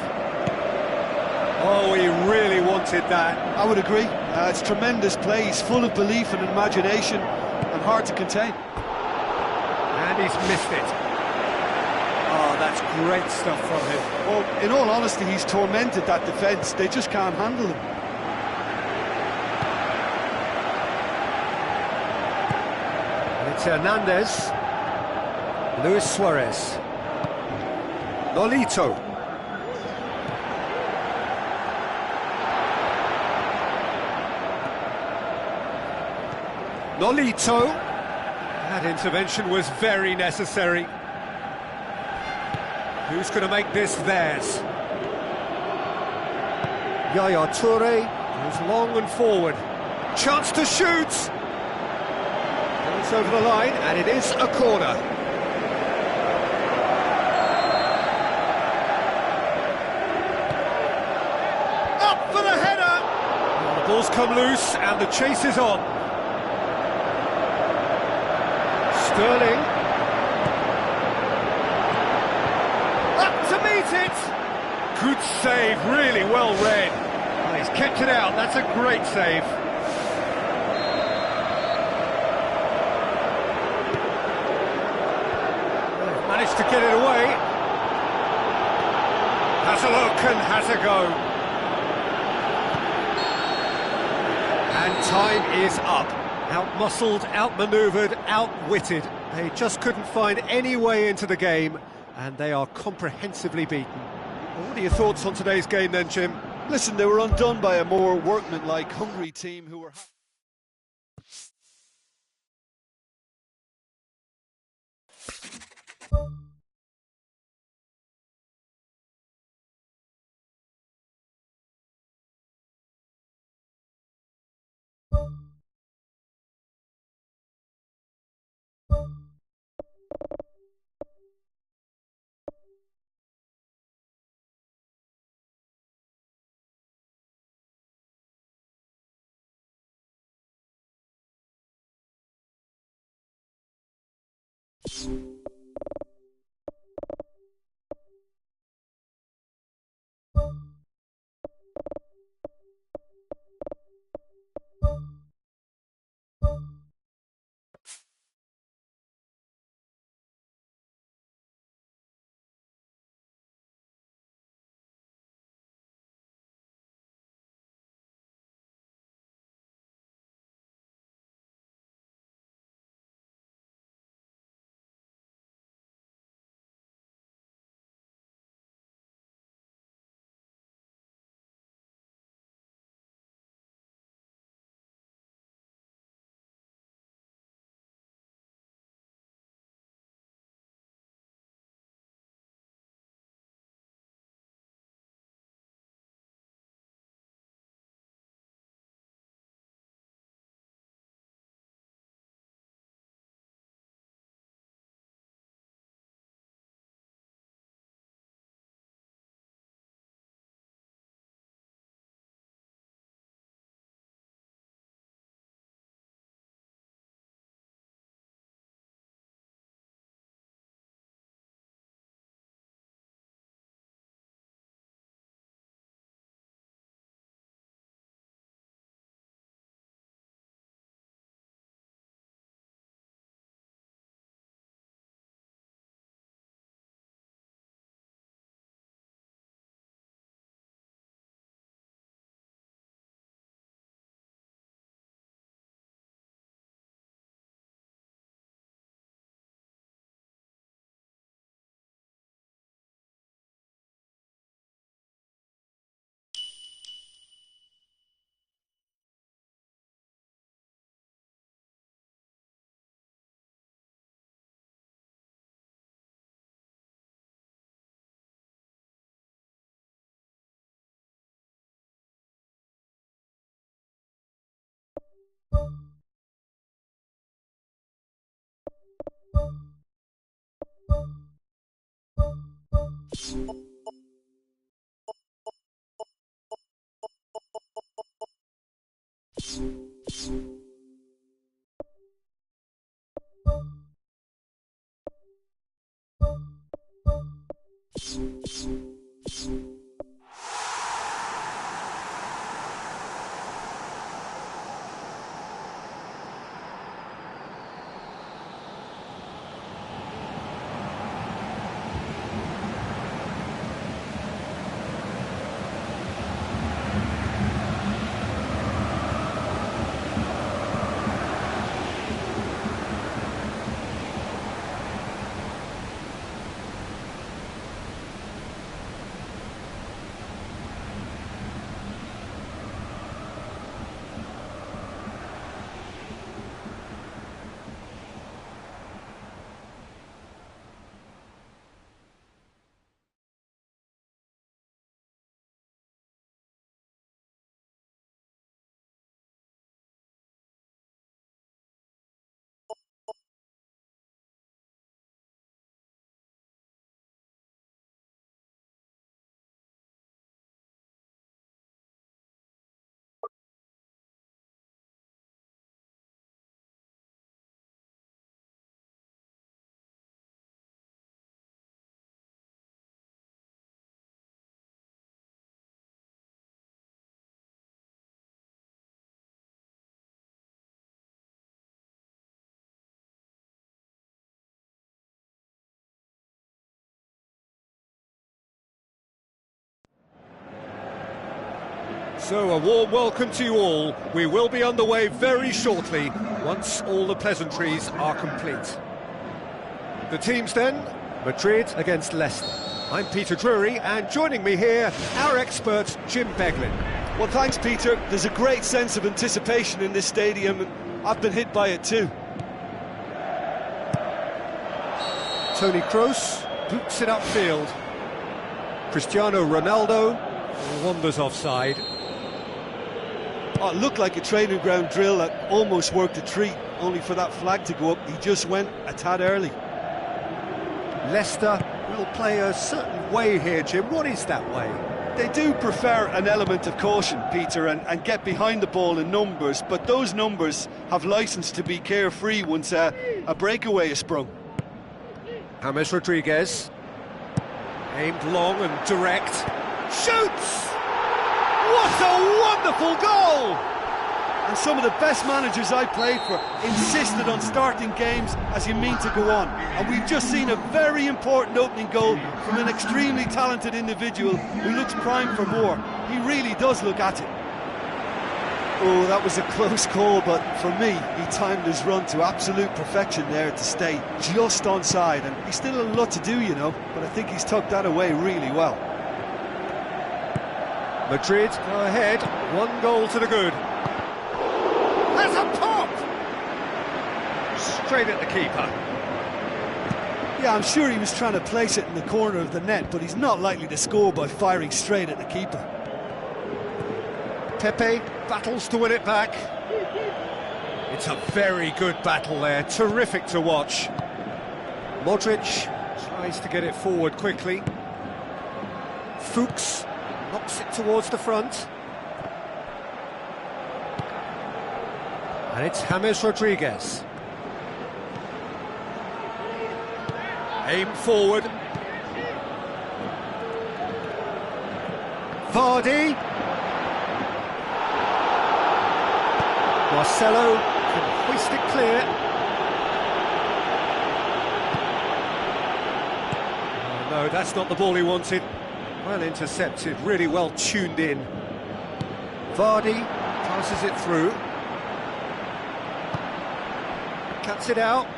[SPEAKER 1] Oh, he really wanted that.
[SPEAKER 2] I would agree. It's tremendous play. He's full of belief and imagination and hard to contain.
[SPEAKER 1] And he's missed it. Oh, that's great stuff from him.
[SPEAKER 2] Well, in all honesty, he's tormented that defence. They just can't handle him.
[SPEAKER 1] And it's Hernandez. Luis Suarez. Nolito. Nolito. That intervention was very necessary. Who's going to make this theirs? Yaya Toure goes long and forward. Chance to shoot! Goes over the line, and it is a corner. Up for the header! Well, the ball's come loose, and the chase is on. Sterling. Up to meet it! Good save, really well read. Well, he's kept it out, that's a great save. They've managed to get it away. Has a look and has a go. And time is up. Out-muscled, out-manoeuvred, out-witted. They just couldn't find any way into the game, and they are comprehensively beaten. Well, what are your thoughts on today's game then, Jim?
[SPEAKER 2] Listen, they were undone by a more workmanlike, hungry team who were...
[SPEAKER 1] So a warm welcome to you all. We will be underway very shortly, once all the pleasantries are complete. The teams then, Madrid against Leicester. I'm Peter Drury, and joining me here, our expert, Jim Beglin.
[SPEAKER 2] Well, thanks, Peter. There's a great sense of anticipation in this stadium, and I've been hit by it too.
[SPEAKER 1] Toni Kroos boots it upfield. Cristiano Ronaldo wanders offside.
[SPEAKER 2] Oh, it looked like a training ground drill that almost worked a treat, only for that flag to go up. He just went a tad early.
[SPEAKER 1] Leicester will play a certain way here, Jim. What is that way?
[SPEAKER 2] They do prefer an element of caution, Peter, and get behind the ball in numbers, but those numbers have licence to be carefree once a breakaway is sprung.
[SPEAKER 1] James Rodriguez. Aimed long and direct. Shoots! What a wonderful goal!
[SPEAKER 2] And some of the best managers I played for insisted on starting games as you mean to go on. And we've just seen a very important opening goal from an extremely talented individual who looks primed for more. He really does look at it. Oh, that was a close call, but for me, he timed his run to absolute perfection there to stay just onside. And he's still a lot to do, you know, but I think he's tucked that away really well.
[SPEAKER 1] Madrid go ahead, 1 goal to the good. There's a pop! Straight at the keeper.
[SPEAKER 2] Yeah, I'm sure he was trying to place it in the corner of the net, but he's not likely to score by firing straight at the keeper.
[SPEAKER 1] Pepe battles to win it back. It's a very good battle there, terrific to watch. Modric tries to get it forward quickly. Fuchs knocks it towards the front. And it's James Rodriguez. Aim forward. Vardy. Marcelo can hoist it clear. Oh, no, that's not the ball he wanted. Well intercepted, really well tuned in. Vardy passes it through. Cuts it out.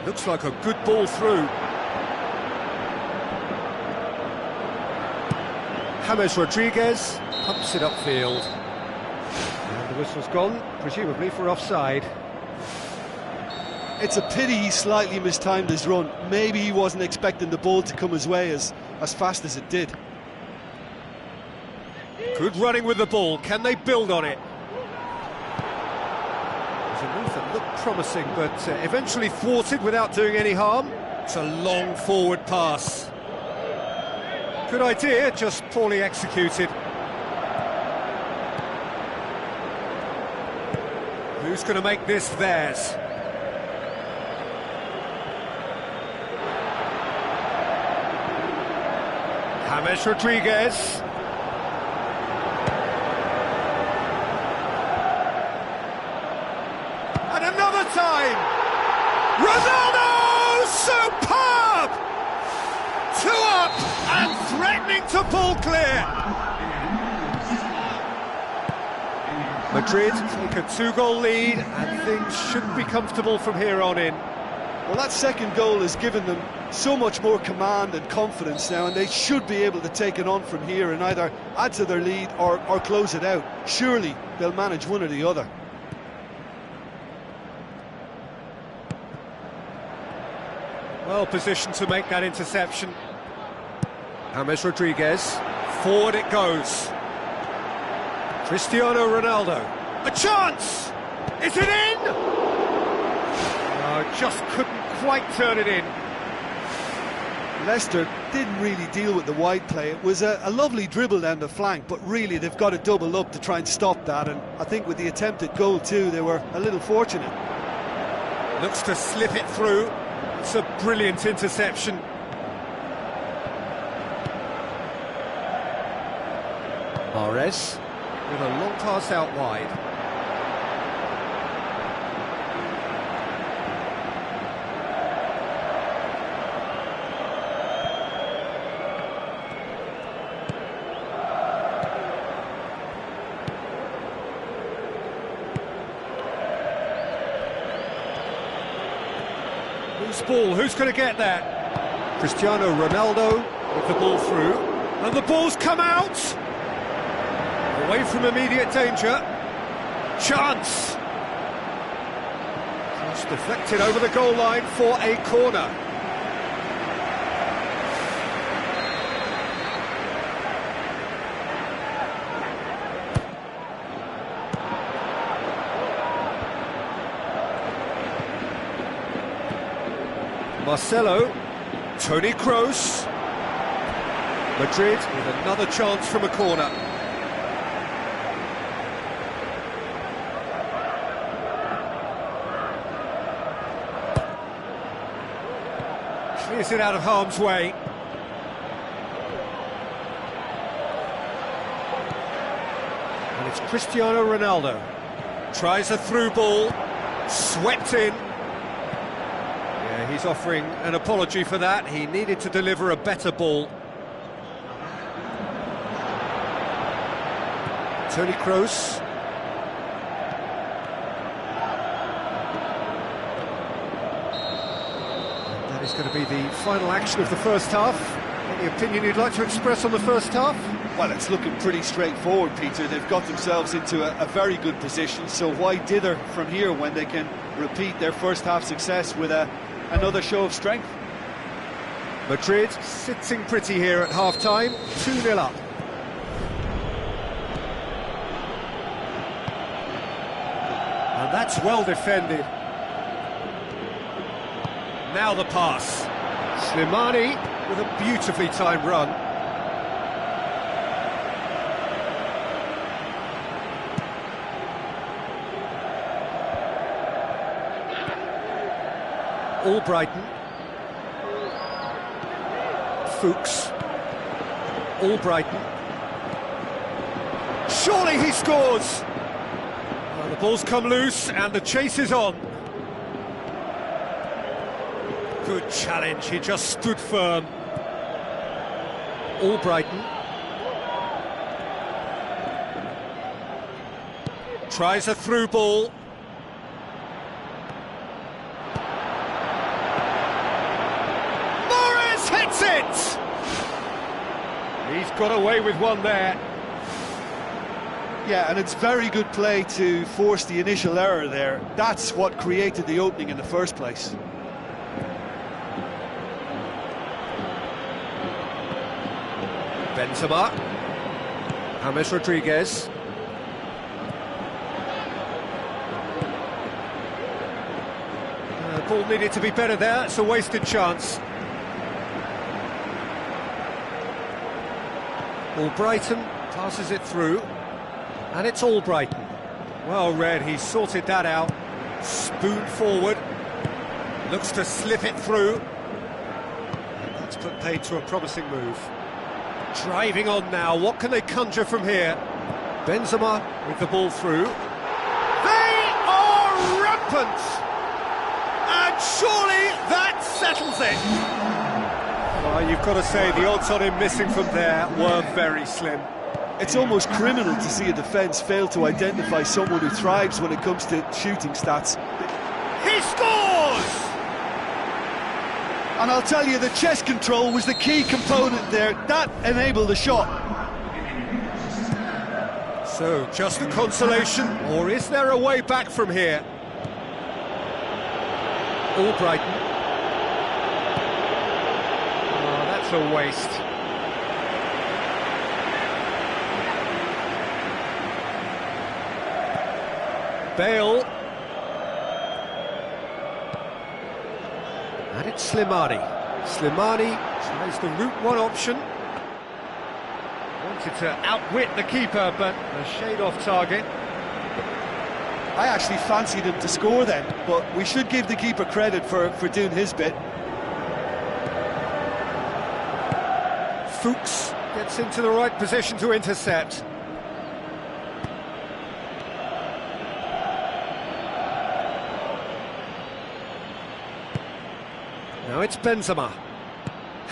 [SPEAKER 1] Looks like a good ball through. James Rodriguez pumps it upfield. And the whistle's gone, presumably for offside.
[SPEAKER 2] It's a pity he slightly mistimed his run. Maybe he wasn't expecting the ball to come his way as fast as it did.
[SPEAKER 1] Good running with the ball. Can they build on it? It's a move that looked promising, but eventually thwarted without doing any harm. It's a long forward pass. Good idea, just poorly executed. Who's going to make this theirs? James Rodriguez. And another time! Ronaldo! Superb! 2 up and threatening to pull clear. Madrid take a 2-goal lead and things should be comfortable from here on in.
[SPEAKER 2] Well, that second goal has given them so much more command and confidence now, and they should be able to take it on from here and either add to their lead or close it out. Surely they'll manage one or the other.
[SPEAKER 1] Well positioned to make that interception. James Rodriguez, forward it goes. Cristiano Ronaldo, a chance! Is it in? No, just couldn't quite turn it in.
[SPEAKER 2] Leicester didn't really deal with the wide play. It was a lovely dribble down the flank, but really they've got to double up to try and stop that, and I think with the attempted goal too, they were a little fortunate.
[SPEAKER 1] Looks to slip it through. It's a brilliant interception. Mahrez with a long pass out wide. Loose ball, who's going to get that? Cristiano Ronaldo with the ball through. And the ball's come out! Away from immediate danger. Chance! Just deflected over the goal line for a corner. Marcelo, Toni Kroos. Madrid with another chance from a corner. Clears it out of harm's way. And it's Cristiano Ronaldo. Tries a through ball, swept in. Yeah, he's offering an apology for that. He needed to deliver a better ball. Toni Kroos. That is going to be the final action of the first half. Any opinion you'd like to express on the first half?
[SPEAKER 2] Well, it's looking pretty straightforward, Peter. They've got themselves into a very good position, so why dither from here when they can repeat their first half success with another show of strength?
[SPEAKER 1] Madrid sitting pretty here at half-time, 2-0 up. And that's well defended. Now the pass. Slimani with a beautifully timed run. Albrighton. Fuchs. Albrighton. Surely he scores! Well, the ball's come loose and the chase is on. Good challenge, he just stood firm. Albrighton. Tries a through ball. Hits it! He's got away with one there.
[SPEAKER 2] Yeah, and it's very good play to force the initial error there. That's what created the opening in the first place.
[SPEAKER 1] Benzema. James Rodriguez. The ball needed to be better there. It's a wasted chance. Albrighton passes it through, and it's Albrighton. Well read, he sorted that out. Spoon forward, looks to slip it through. And that's put paid to a promising move. Driving on now, what can they conjure from here? Benzema with the ball through. They are rampant! And surely that settles it! Well, you've got to say the odds on him missing from there were very slim.
[SPEAKER 2] It's almost criminal to see a defence fail to identify someone who thrives when it comes to shooting stats.
[SPEAKER 1] He scores!
[SPEAKER 2] And I'll tell you, the chest control was the key component there. That enabled the shot.
[SPEAKER 1] So, just a consolation, or is there a way back from here? Albrighton. A waste. Bale. And it's Slimani. Slimani tries the route one option. Wanted to outwit the keeper, but a shade off target.
[SPEAKER 2] I actually fancied him to score then, but we should give the keeper credit for doing his bit.
[SPEAKER 1] Fuchs gets into the right position to intercept. Now it's Benzema.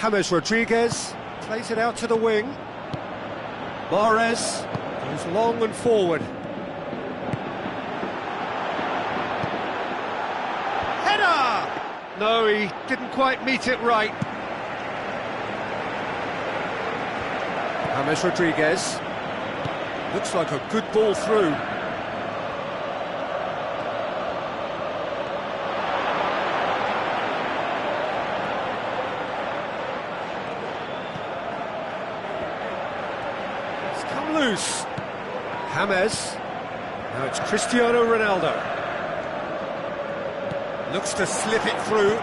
[SPEAKER 1] James Rodriguez plays it out to the wing. Mahrez goes long and forward. Header! No, he didn't quite meet it right. James Rodriguez. Looks like a good ball through. It's come loose. James. Now it's Cristiano Ronaldo. Looks to slip it through.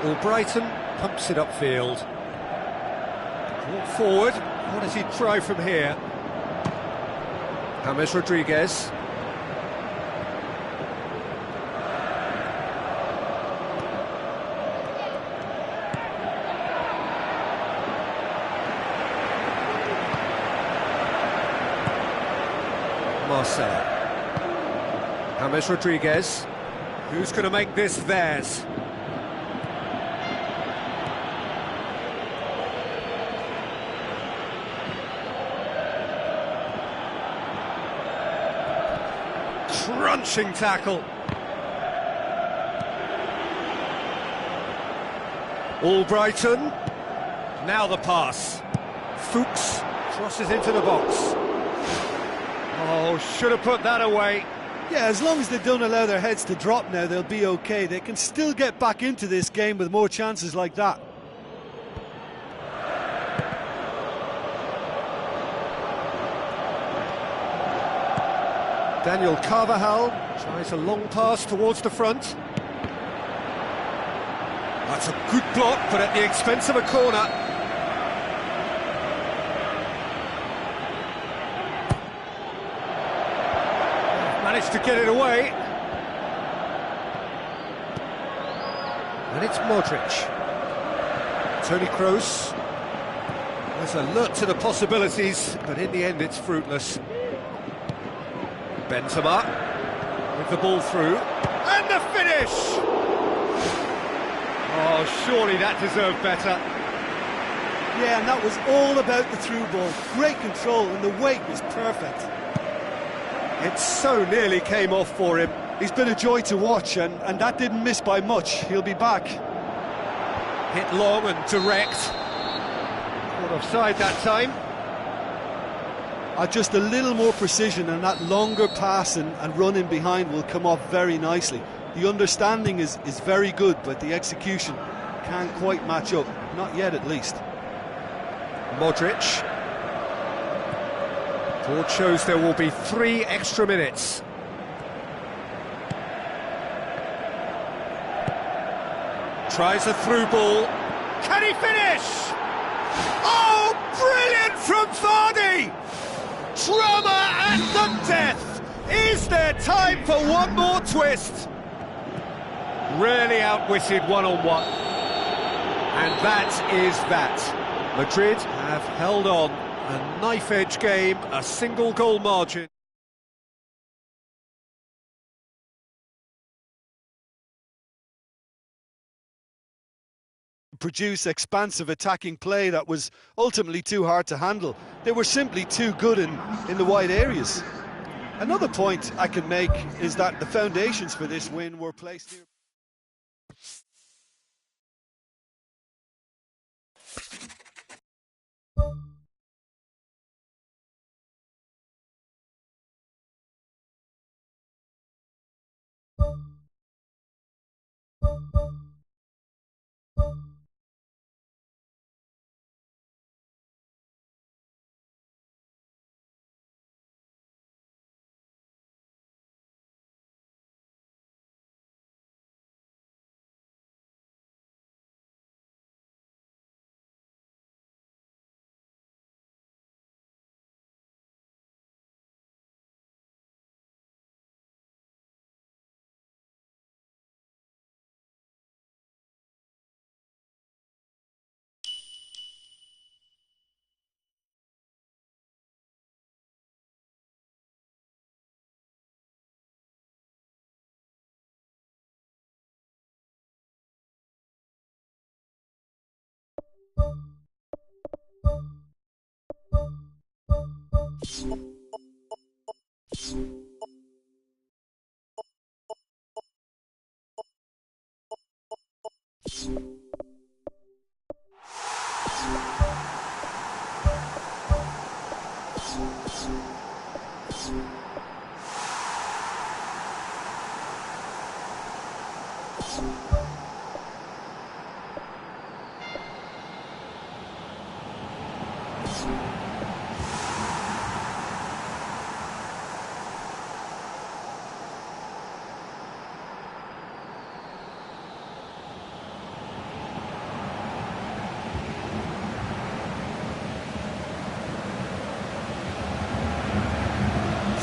[SPEAKER 1] Albrighton pumps it upfield. Brought forward, what does he try from here? James Rodriguez. Marseille. James Rodriguez. Who's going to make this theirs? Crunching tackle. Albrighton. Now the pass. Fuchs crosses into the box. Oh, should have put that away.
[SPEAKER 2] Yeah, as long as they don't allow their heads to drop now, they'll be okay. They can still get back into this game with more chances like that.
[SPEAKER 1] Daniel Carvajal tries a long pass towards the front. That's a good block, but at the expense of a corner. Managed to get it away. And it's Modric. Toni Kroos was alert to the possibilities, but in the end it's fruitless. Benzema with the ball through. And the finish! Oh, surely that deserved better.
[SPEAKER 2] Yeah, and that was all about the through ball. Great control, and the weight was perfect.
[SPEAKER 1] It so nearly came off for him.
[SPEAKER 2] He's been a joy to watch, and that didn't miss by much. He'll be back.
[SPEAKER 1] Hit long and direct. Caught offside that time.
[SPEAKER 2] Just a little more precision, and that longer pass and run in behind will come off very nicely. The understanding is very good, but the execution can't quite match up. Not yet, at least.
[SPEAKER 1] Modric. Board shows there will be 3 extra minutes. Tries a through ball. Can he finish? Oh, brilliant from Vardy! Drama at the death! Is there time for one more twist? Really outwitted one-on-one. And that is that. Madrid have held on. A knife-edge game, a single goal margin.
[SPEAKER 2] Produce expansive attacking play that was ultimately too hard to handle. They were simply too good in the wide areas. Another point I can make is that the foundations for this win were placed here.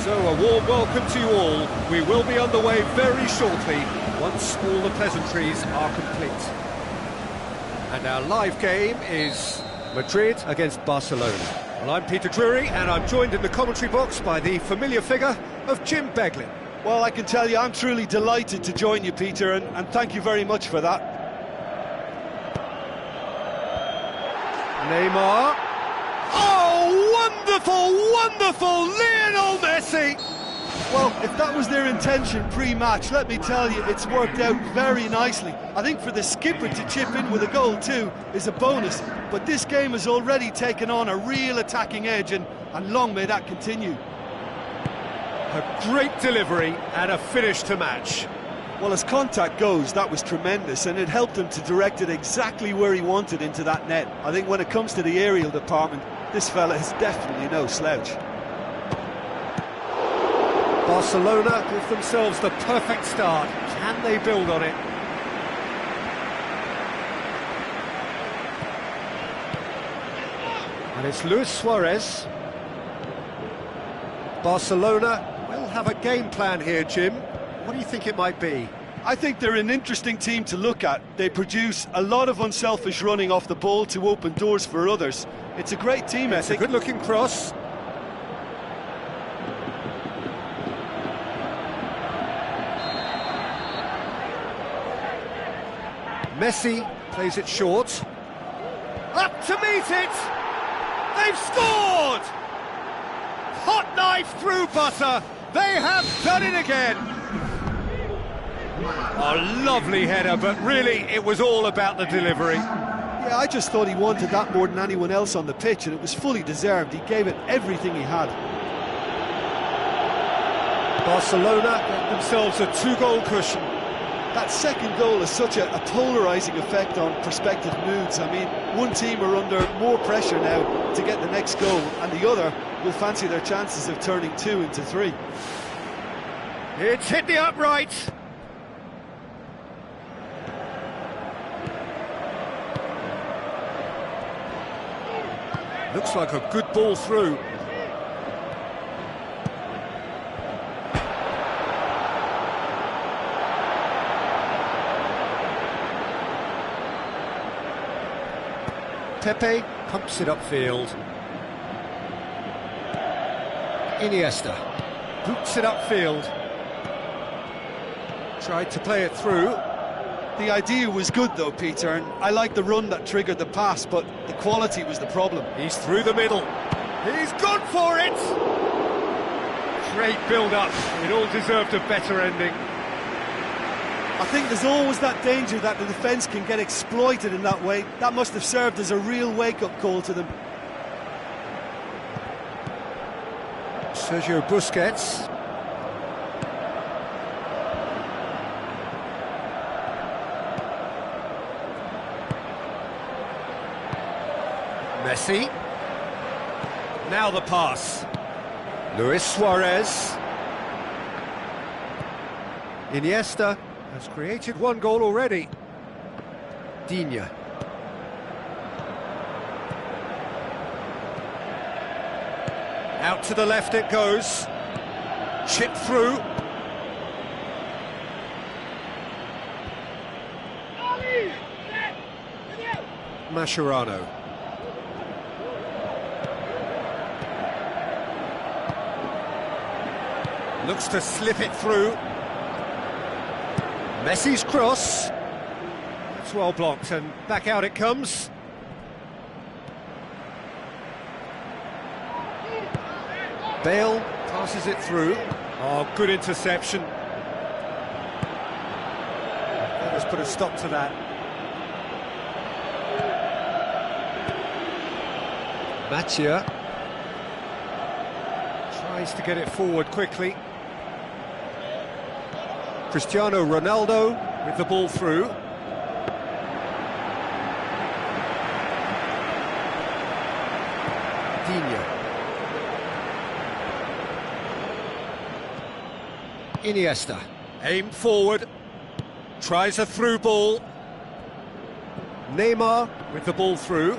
[SPEAKER 1] So a warm welcome to you all. We will be underway very shortly once all the pleasantries are complete. And our live game is Madrid against Barcelona. Well, I'm Peter Drury, and I'm joined in the commentary box by the familiar figure of Jim Beglin.
[SPEAKER 2] Well, I can tell you I'm truly delighted to join you, Peter, and thank you very much for that.
[SPEAKER 1] Neymar. Oh, wonderful Lionel Messi!
[SPEAKER 2] Well, if that was their intention pre-match, let me tell you, it's worked out very nicely. I think for the skipper to chip in with a goal too is a bonus, but this game has already taken on a real attacking edge, and long may that continue.
[SPEAKER 1] A great delivery and a finish to match.
[SPEAKER 2] Well, as contact goes, that was tremendous, and it helped him to direct it exactly where he wanted into that net. I think when it comes to the aerial department, this fella is definitely no slouch.
[SPEAKER 1] Barcelona give themselves the perfect start. Can they build on it? And it's Luis Suarez. Barcelona will have a game plan here, Jim. What do you think it might be?
[SPEAKER 2] I think they're an interesting team to look at. They produce a lot of unselfish running off the ball to open doors for others. It's a great team,
[SPEAKER 1] It's a good-looking cross. Messi plays it short. Up to meet it! They've scored! Hot knife through butter. They have done it again. A lovely header, but really it was all about the delivery.
[SPEAKER 2] Yeah, I just thought he wanted that more than anyone else on the pitch, and it was fully deserved. He gave it everything he had.
[SPEAKER 1] Barcelona get themselves a two-goal cushion.
[SPEAKER 2] That second goal has such a polarising effect on prospective moods. I mean, one team are under more pressure now to get the next goal, and the other will fancy their chances of turning 2 into 3.
[SPEAKER 1] It's hit the upright. Looks like a good ball through. Pepe pumps it upfield. Iniesta boots it upfield. Tried to play it through.
[SPEAKER 2] The idea was good though, Peter, and I like the run that triggered the pass, but the quality was the problem.
[SPEAKER 1] He's through the middle. He's gone for it! Great build-up. It all deserved a better ending.
[SPEAKER 2] I think there's always that danger that the defence can get exploited in that way. That must have served as a real wake-up call to them.
[SPEAKER 1] Sergio Busquets. Messi. Now the pass. Luis Suarez. Iniesta has created one goal already. Digne. Out to the left it goes. Chip through. Mascherano. Looks to slip it through. Messi's cross. It's well blocked, and back out it comes. Bale passes it through. Oh, good interception. Let's put a stop to that. Matia tries to get it forward quickly. Cristiano Ronaldo with the ball through. Digne. Iniesta, aimed forward, tries a through ball. Neymar with the ball through.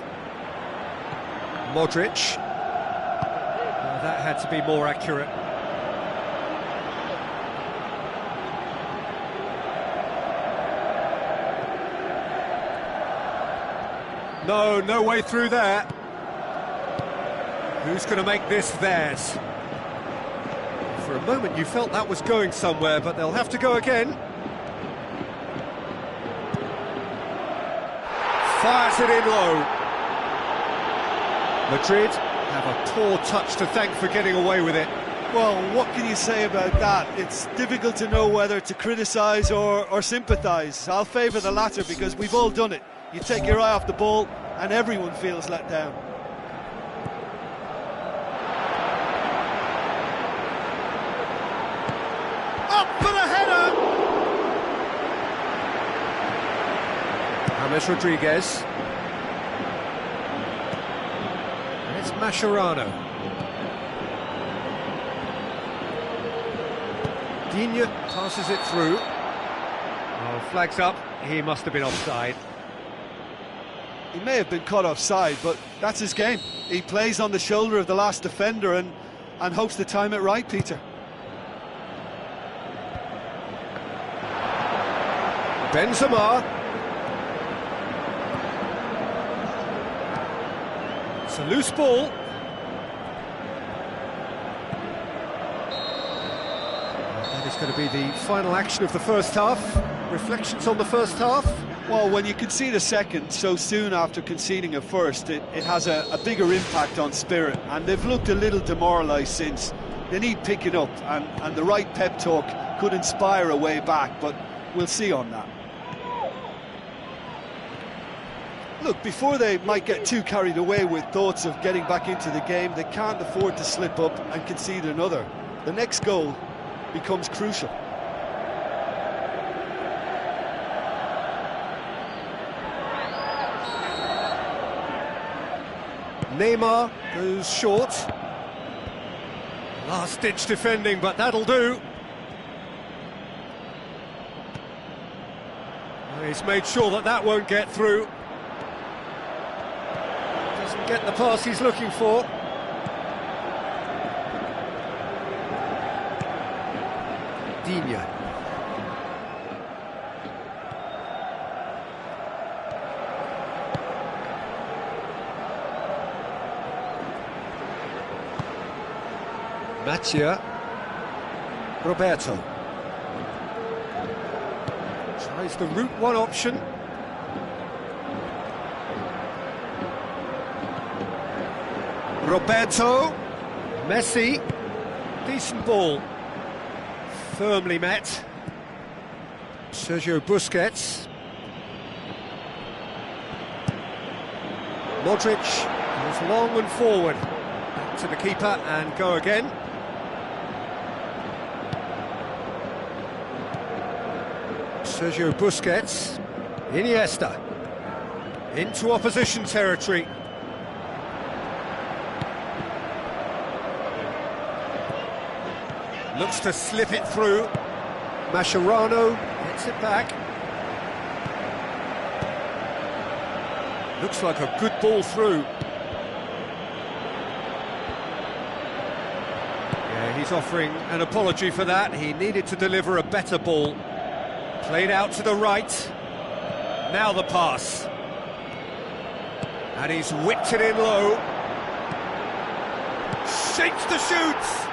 [SPEAKER 1] Modric. Well, that had to be more accurate. No way through there. Who's going to make this theirs? For a moment you felt that was going somewhere, but they'll have to go again. Fires it in low. Madrid have a poor touch to thank for getting away with it.
[SPEAKER 2] Well, what can you say about that? It's difficult to know whether to criticise or sympathise. I'll favour the latter because we've all done it. You take your eye off the ball and everyone feels let down.
[SPEAKER 1] Up for the header! James Rodriguez. And it's Mascherano. Digne passes it through. Oh, flags up. He must have been offside.
[SPEAKER 2] He may have been caught offside, but that's his game. He plays on the shoulder of the last defender and hopes to time it right, Peter.
[SPEAKER 1] Benzema. It's a loose ball. That is going to be the final action of the first half. Reflections on the first half?
[SPEAKER 2] Well, when you concede a second so soon after conceding a first, it has a bigger impact on spirit, and they've looked a little demoralised since. They need picking up, and the right pep talk could inspire a way back, but we'll see on that. Look, before they might get too carried away with thoughts of getting back into the game, they can't afford to slip up and concede another. The next goal becomes crucial.
[SPEAKER 1] Neymar goes short. Last-ditch defending, but that'll do. He's made sure that that won't get through. Doesn't get the pass he's looking for. Digne. Mattia. Roberto. Tries the route one option. Roberto. Messi. Decent ball. Firmly met. Sergio Busquets. Modric goes long and forward. Back to the keeper and go again. Sergio Busquets. Iniesta. Into opposition territory. Looks to slip it through. Mascherano gets it back. Looks like a good ball through. Yeah, he's offering an apology for that. He needed to deliver a better ball. Played out to the right. Now the pass. And he's whipped it in low. Shapes the shoots.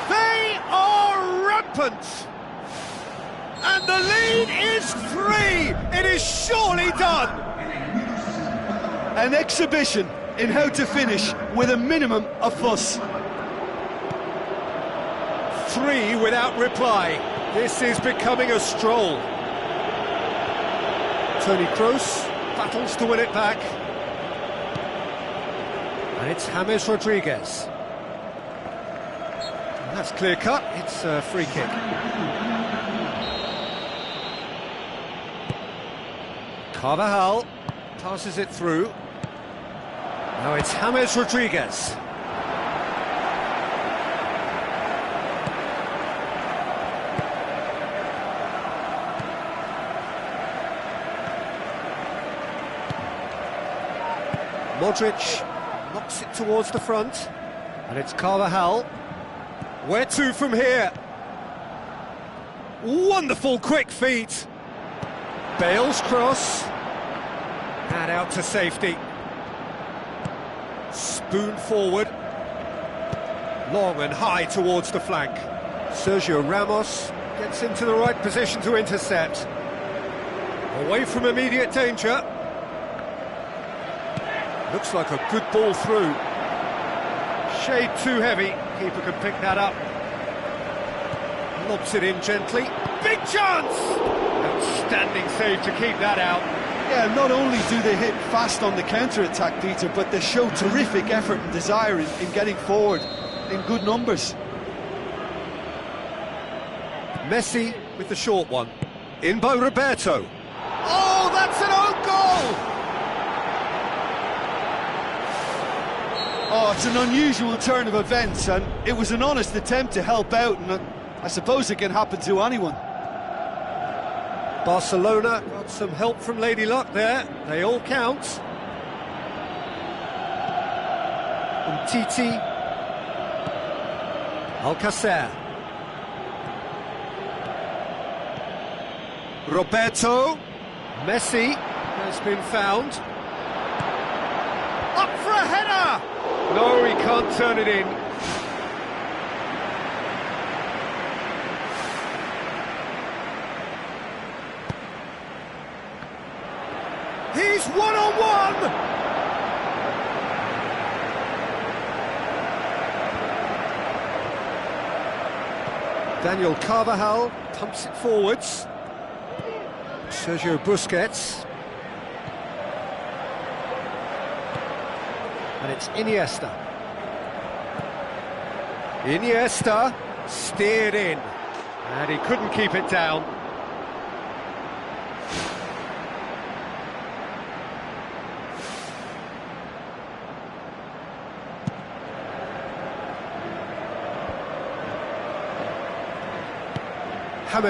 [SPEAKER 1] They are rampant. And the lead is 3. It is surely done.
[SPEAKER 2] An exhibition in how to finish with a minimum of fuss.
[SPEAKER 1] 3 without reply. This is becoming a stroll. Toni Kroos battles to win it back. And it's James Rodriguez. And that's clear cut, it's a free kick. Carvajal passes it through. Now it's James Rodriguez. Modric knocks it towards the front, and it's Carvajal. Where to from here? Wonderful quick feet. Bale's cross, and out to safety. Spoon forward. Long and high towards the flank. Sergio Ramos gets into the right position to intercept. Away from immediate danger. Looks like a good ball through. Shade too heavy. Keeper can pick that up. Lobs it in gently. Big chance! Outstanding save to keep that out.
[SPEAKER 2] Yeah, not only do they hit fast on the counter-attack, Peter, but they show terrific effort and desire in getting forward in good numbers.
[SPEAKER 1] Messi with the short one. In by Roberto. Oh, that's an own goal!
[SPEAKER 2] Oh, it's an unusual turn of events, and it was an honest attempt to help out, and I suppose it can happen to anyone.
[SPEAKER 1] Barcelona got some help from Lady Luck there. They all count. Umtiti. Alcacer. Roberto. Messi has been found. Up for a header! No, he can't turn it in. He's one-on-one! Daniel Carvajal pumps it forwards. Sergio Busquets. And it's Iniesta. Iniesta steered in. And he couldn't keep it down.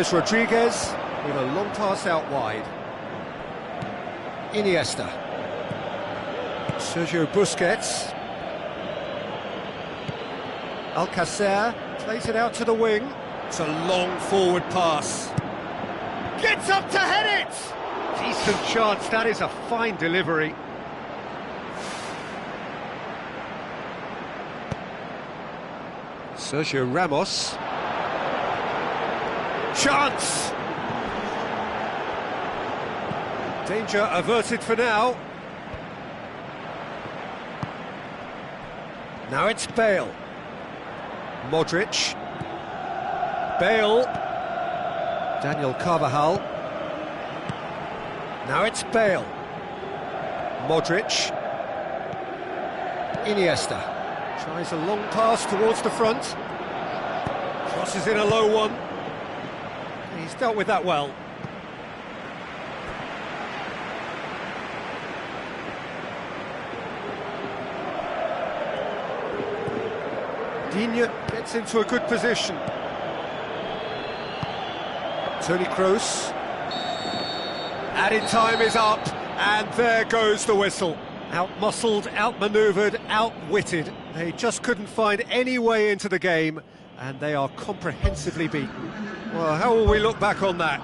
[SPEAKER 1] James Rodriguez with a long pass out wide. Iniesta. Sergio Busquets. Alcacer plays it out to the wing. It's a long forward pass. Gets up to head it! Decent chance, that is a fine delivery. Sergio Ramos. Chance! Danger averted for now. Now it's Bale. Modric. Bale. Daniel Carvajal. Now it's Bale. Modric. Iniesta. Tries a long pass towards the front. Crosses in a low one. He's dealt with that well. Digne gets into a good position. Toni Kroos. Added time is up, and there goes the whistle. Out-muscled, out-manoeuvred, outwitted. They just couldn't find any way into the game, and they are comprehensively beaten. Well, how will we look back on that?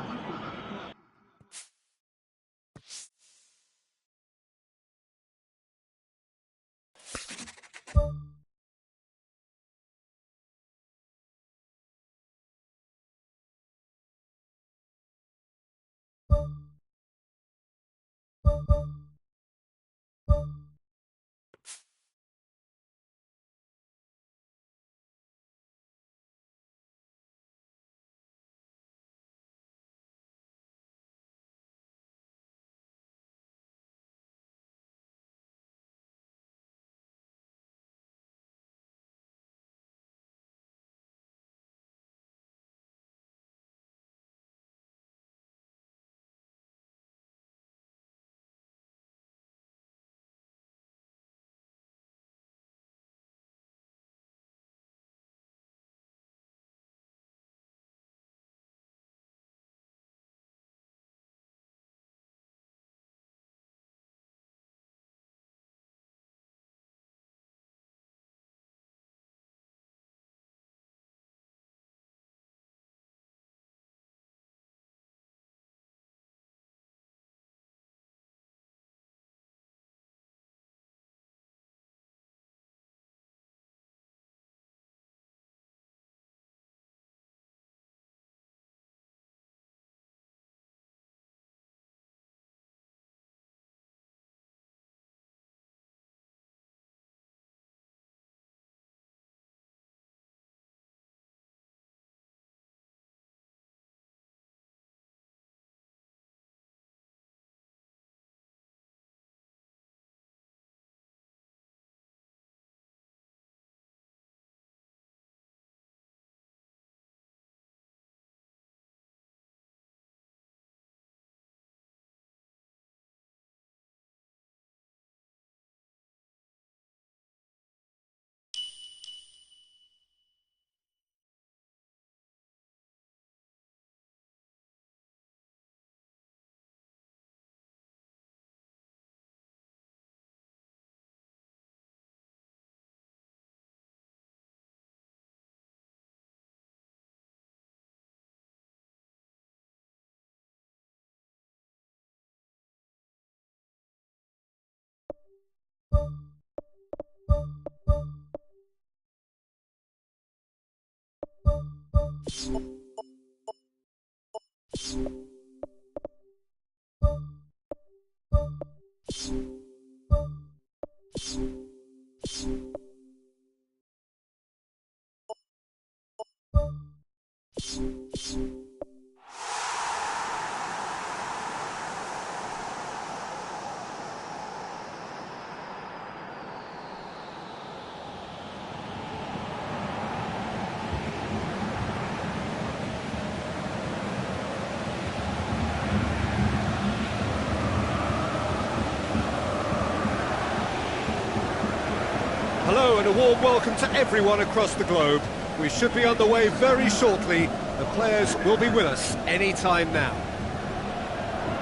[SPEAKER 1] Hello and a warm welcome to everyone across the globe. We should be on the way very shortly. The players will be with us any time now.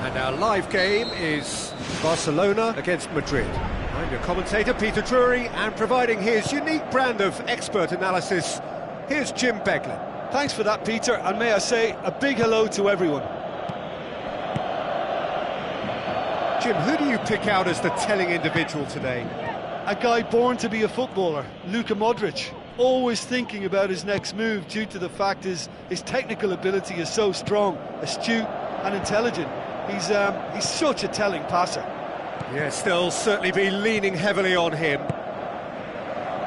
[SPEAKER 1] And our live game is Barcelona against Madrid. I'm your commentator, Peter Drury, and providing his unique brand of expert analysis, here's Jim Beglin.
[SPEAKER 2] Thanks for that, Peter, and may I say a big hello to everyone.
[SPEAKER 1] Jim, who do you pick out as the telling individual today?
[SPEAKER 2] A guy born to be a footballer, Luka Modric, always thinking about his next move due to the fact his technical ability is so strong, astute and intelligent. He's such a telling passer.
[SPEAKER 1] Yes, they'll certainly be leaning heavily on him.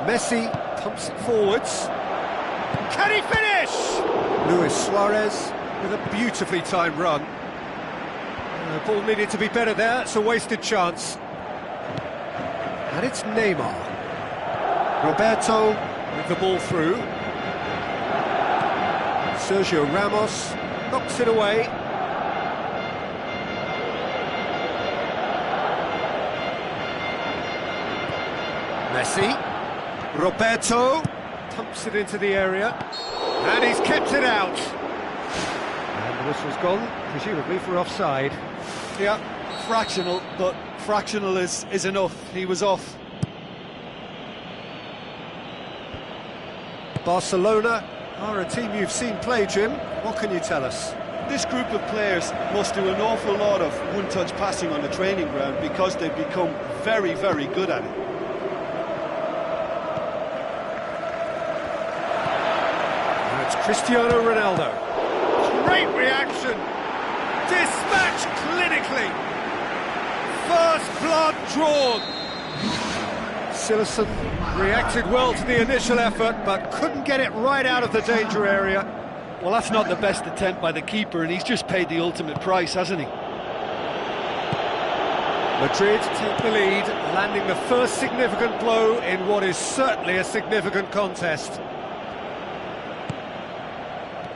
[SPEAKER 1] Messi pumps it forwards. Can he finish? Luis Suarez with a beautifully timed run. The ball needed to be better there, it's a wasted chance. And it's Neymar. Roberto with the ball through. Sergio Ramos knocks it away. Messi. Roberto pumps it into the area. And he's kept it out. And the whistle's gone, presumably for offside.
[SPEAKER 2] Yeah, fractional, but fractional is enough. He was off.
[SPEAKER 1] Barcelona are a team you've seen play, Jim. What can you tell us?
[SPEAKER 2] This group of players must do an awful lot of one-touch passing on the training ground because they've become very, very good at it.
[SPEAKER 1] And it's Cristiano Ronaldo. Great reaction. Dispatch clinically. First blood drawn. Silerson reacted well to the initial effort, but couldn't get it right out of the danger area.
[SPEAKER 2] Well, that's not the best attempt by the keeper, and he's just paid the ultimate price, hasn't he?
[SPEAKER 1] Madrid take the lead, landing the first significant blow in what is certainly a significant contest.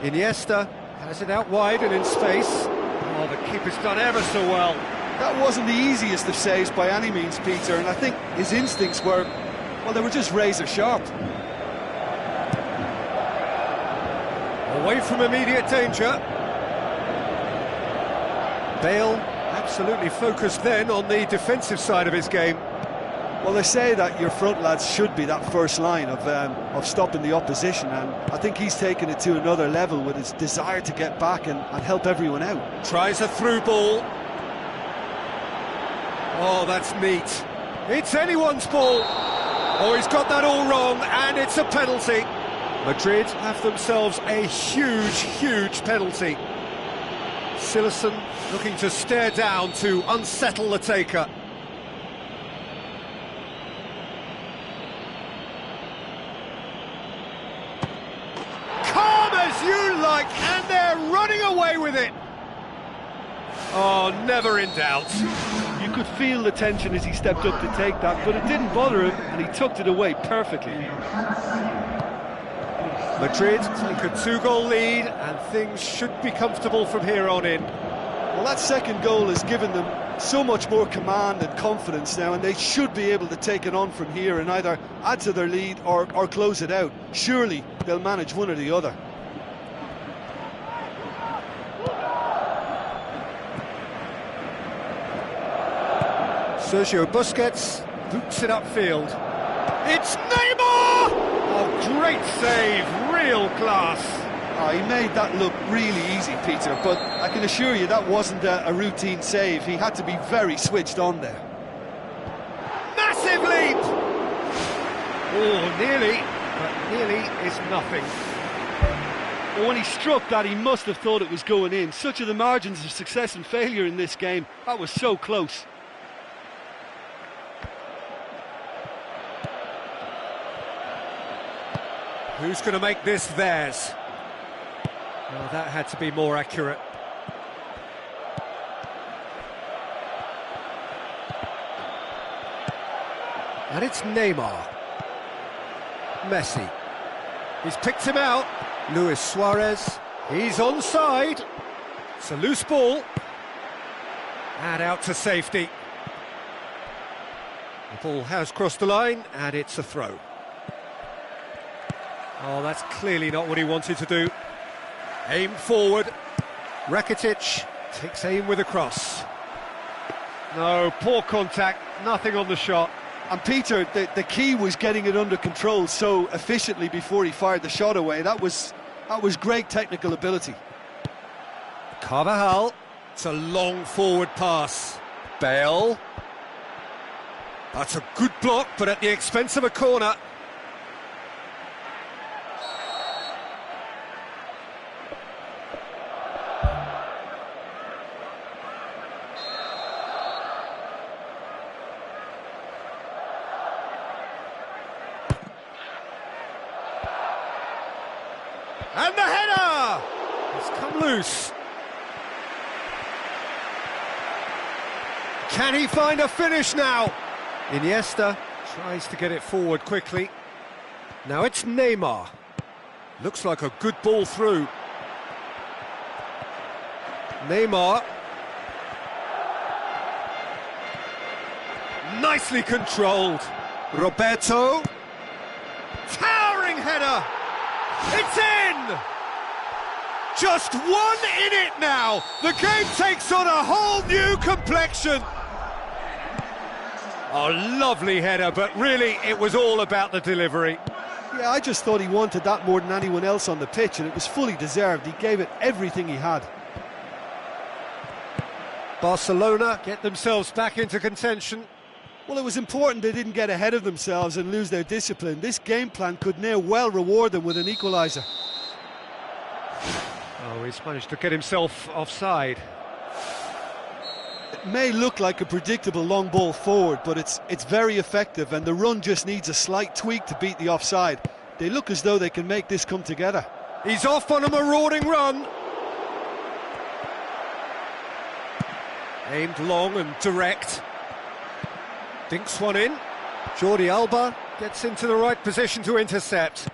[SPEAKER 1] Iniesta has it out wide and in space. Oh, the keeper's done ever so well.
[SPEAKER 2] That wasn't the easiest of saves by any means, Peter, and I think his instincts were, well, they were just razor sharp.
[SPEAKER 1] Away from immediate danger. Bale absolutely focused then on the defensive side of his game.
[SPEAKER 2] Well, they say that your front lads should be that first line of stopping the opposition, and I think he's taken it to another level with his desire to get back and help everyone out.
[SPEAKER 1] Tries a through ball. Oh, that's neat. It's anyone's ball. Oh, he's got that all wrong, and it's a penalty. Madrid have themselves a huge, huge penalty. Silerson looking to stare down to unsettle the taker. Calm as you like, and they're running away with it. Oh, never in doubt.
[SPEAKER 2] You could feel the tension as he stepped up to take that, but it didn't bother him, and he tucked it away perfectly.
[SPEAKER 1] Madrid take a 2-goal lead, and things should be comfortable from here on in.
[SPEAKER 2] Well, that second goal has given them so much more command and confidence now, and they should be able to take it on from here and either add to their lead or close it out. Surely they'll manage one or the other.
[SPEAKER 1] Sergio Busquets boots it upfield. It's Neymar! Oh, great save, real class.
[SPEAKER 2] Oh, he made that look really easy, Peter, but I can assure you that wasn't a routine save. He had to be very switched on there.
[SPEAKER 1] Massive leap! Oh, nearly, but nearly is nothing.
[SPEAKER 2] Well, when he struck that, he must have thought it was going in. Such are the margins of success and failure in this game. That was so close.
[SPEAKER 1] Who's going to make this theirs? Well, that had to be more accurate. And it's Neymar. Messi. He's picked him out. Luis Suarez. He's onside. It's a loose ball. And out to safety. The ball has crossed the line, and it's a throw. Oh, that's clearly not what he wanted to do. Aim forward. Rakitic takes aim with a cross. No, poor contact, nothing on the shot.
[SPEAKER 2] And Peter, the key was getting it under control so efficiently before he fired the shot away. That was great technical ability.
[SPEAKER 1] Carvajal, it's a long forward pass. Bale. That's a good block, but at the expense of a corner. And the header! It's come loose. Can he find a finish now? Iniesta tries to get it forward quickly. Now it's Neymar. Looks like a good ball through. Neymar. Nicely controlled. Roberto. Towering header. It's in! Just one in it now. The game takes on a whole new complexion. Oh, lovely header, but really it was all about the delivery.
[SPEAKER 2] Yeah, I just thought he wanted that more than anyone else on the pitch, and it was fully deserved. He gave it everything he had.
[SPEAKER 1] Barcelona get themselves back into contention.
[SPEAKER 2] Well, it was important they didn't get ahead of themselves and lose their discipline. This game plan could now well reward them with an equaliser.
[SPEAKER 1] Oh, he's managed to get himself offside.
[SPEAKER 2] It may look like a predictable long ball forward, but it's very effective, and the run just needs a slight tweak to beat the offside. They look as though they can make this come together.
[SPEAKER 1] He's off on a marauding run. Aimed long and direct. Dinks one in. Jordi Alba gets into the right position to intercept.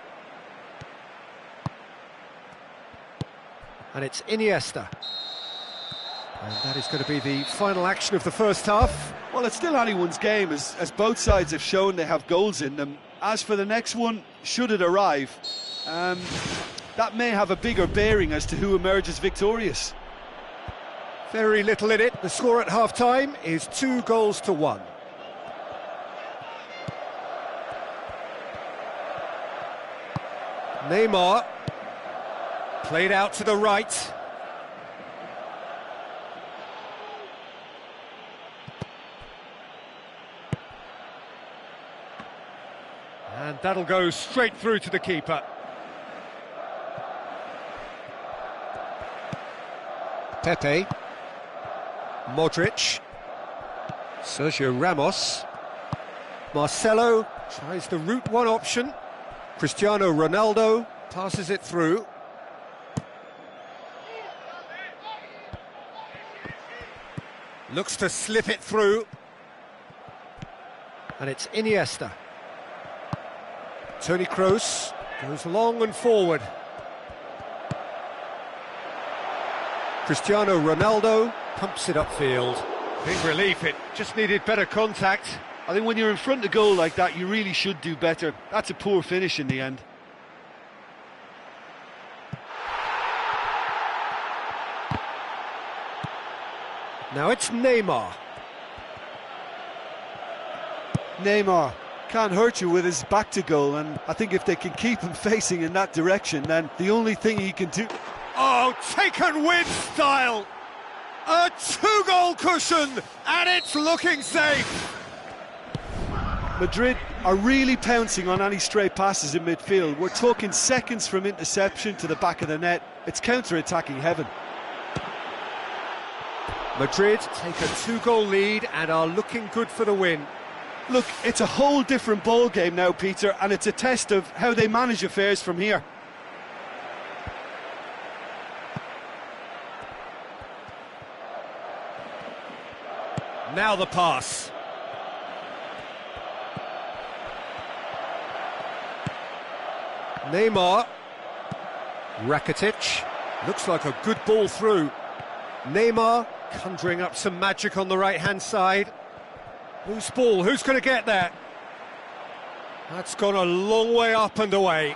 [SPEAKER 1] And it's Iniesta. And that is going to be the final action of the first half.
[SPEAKER 2] Well, it's still anyone's game, as both sides have shown they have goals in them. As for the next one, should it arrive, that may have a bigger bearing as to who emerges victorious.
[SPEAKER 1] Very little in it. The score at half-time is 2-1. Neymar, played out to the right. And that'll go straight through to the keeper. Pepe, Modric, Sergio Ramos, Marcelo tries the route one option. Cristiano Ronaldo passes it through. Looks to slip it through. And it's Iniesta. Toni Kroos goes long and forward. Cristiano Ronaldo pumps it upfield. Big relief, it just needed better contact.
[SPEAKER 2] I think when you're in front of goal like that, you really should do better. That's a poor finish in the end.
[SPEAKER 1] Now it's Neymar.
[SPEAKER 2] Neymar can't hurt you with his back to goal, and I think if they can keep him facing in that direction, then the only thing he can do...
[SPEAKER 1] Oh, taken with style! A 2-goal cushion, and it's looking safe!
[SPEAKER 2] Madrid are really pouncing on any stray passes in midfield. We're talking seconds from interception to the back of the net. It's counter-attacking heaven.
[SPEAKER 1] Madrid take a 2-goal lead and are looking good for the win.
[SPEAKER 2] Look, it's a whole different ball game now, Peter, and it's a test of how they manage affairs from here.
[SPEAKER 1] Now the pass. Neymar. Rakitic. Looks like a good ball through. Neymar conjuring up some magic on the right-hand side. Whose ball? Who's going to get there? That's gone a long way up and away.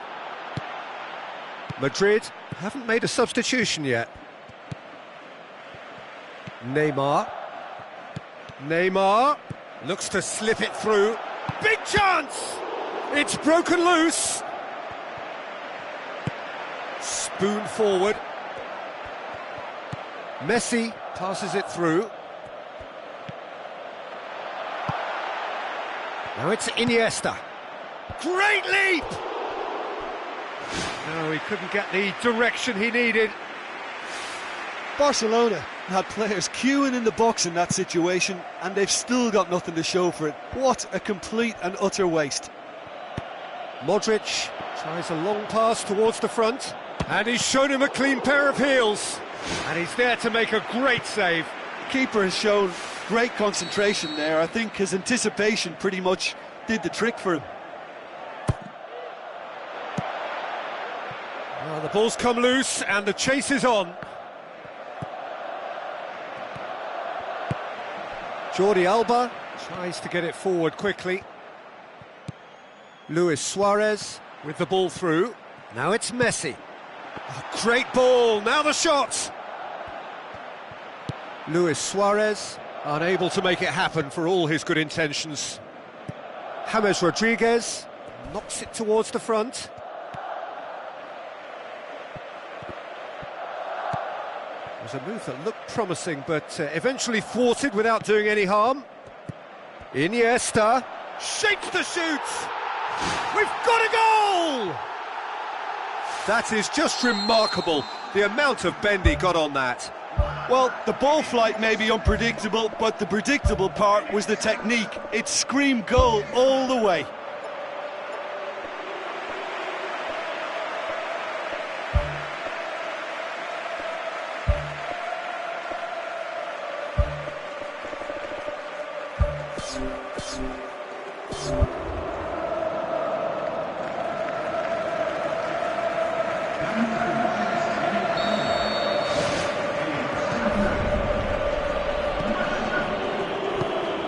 [SPEAKER 1] Madrid haven't made a substitution yet. Neymar. Neymar looks to slip it through. Big chance! It's broken loose. Spoon forward. Messi passes it through. Now it's Iniesta. Great leap! No, he couldn't get the direction he needed.
[SPEAKER 2] Barcelona had players queuing in the box in that situation, and they've still got nothing to show for it. What a complete and utter waste.
[SPEAKER 1] Modric tries a long pass towards the front, and he's shown him a clean pair of heels. And he's there to make a great save.
[SPEAKER 2] The keeper has shown great concentration there. I think his anticipation pretty much did the trick for him.
[SPEAKER 1] Well, the ball's come loose and the chase is on. Jordi Alba tries to get it forward quickly. Luis Suarez with the ball through. Now it's Messi. Oh, great ball, now the shot! Luis Suarez unable to make it happen for all his good intentions. James Rodriguez knocks it towards the front. It was a move that looked promising, but eventually thwarted without doing any harm. Iniesta shapes the shoot! We've got a goal! That is just remarkable, the amount of bend he got on that.
[SPEAKER 2] Well, the ball flight may be unpredictable, but the predictable part was the technique. It screamed goal all the way.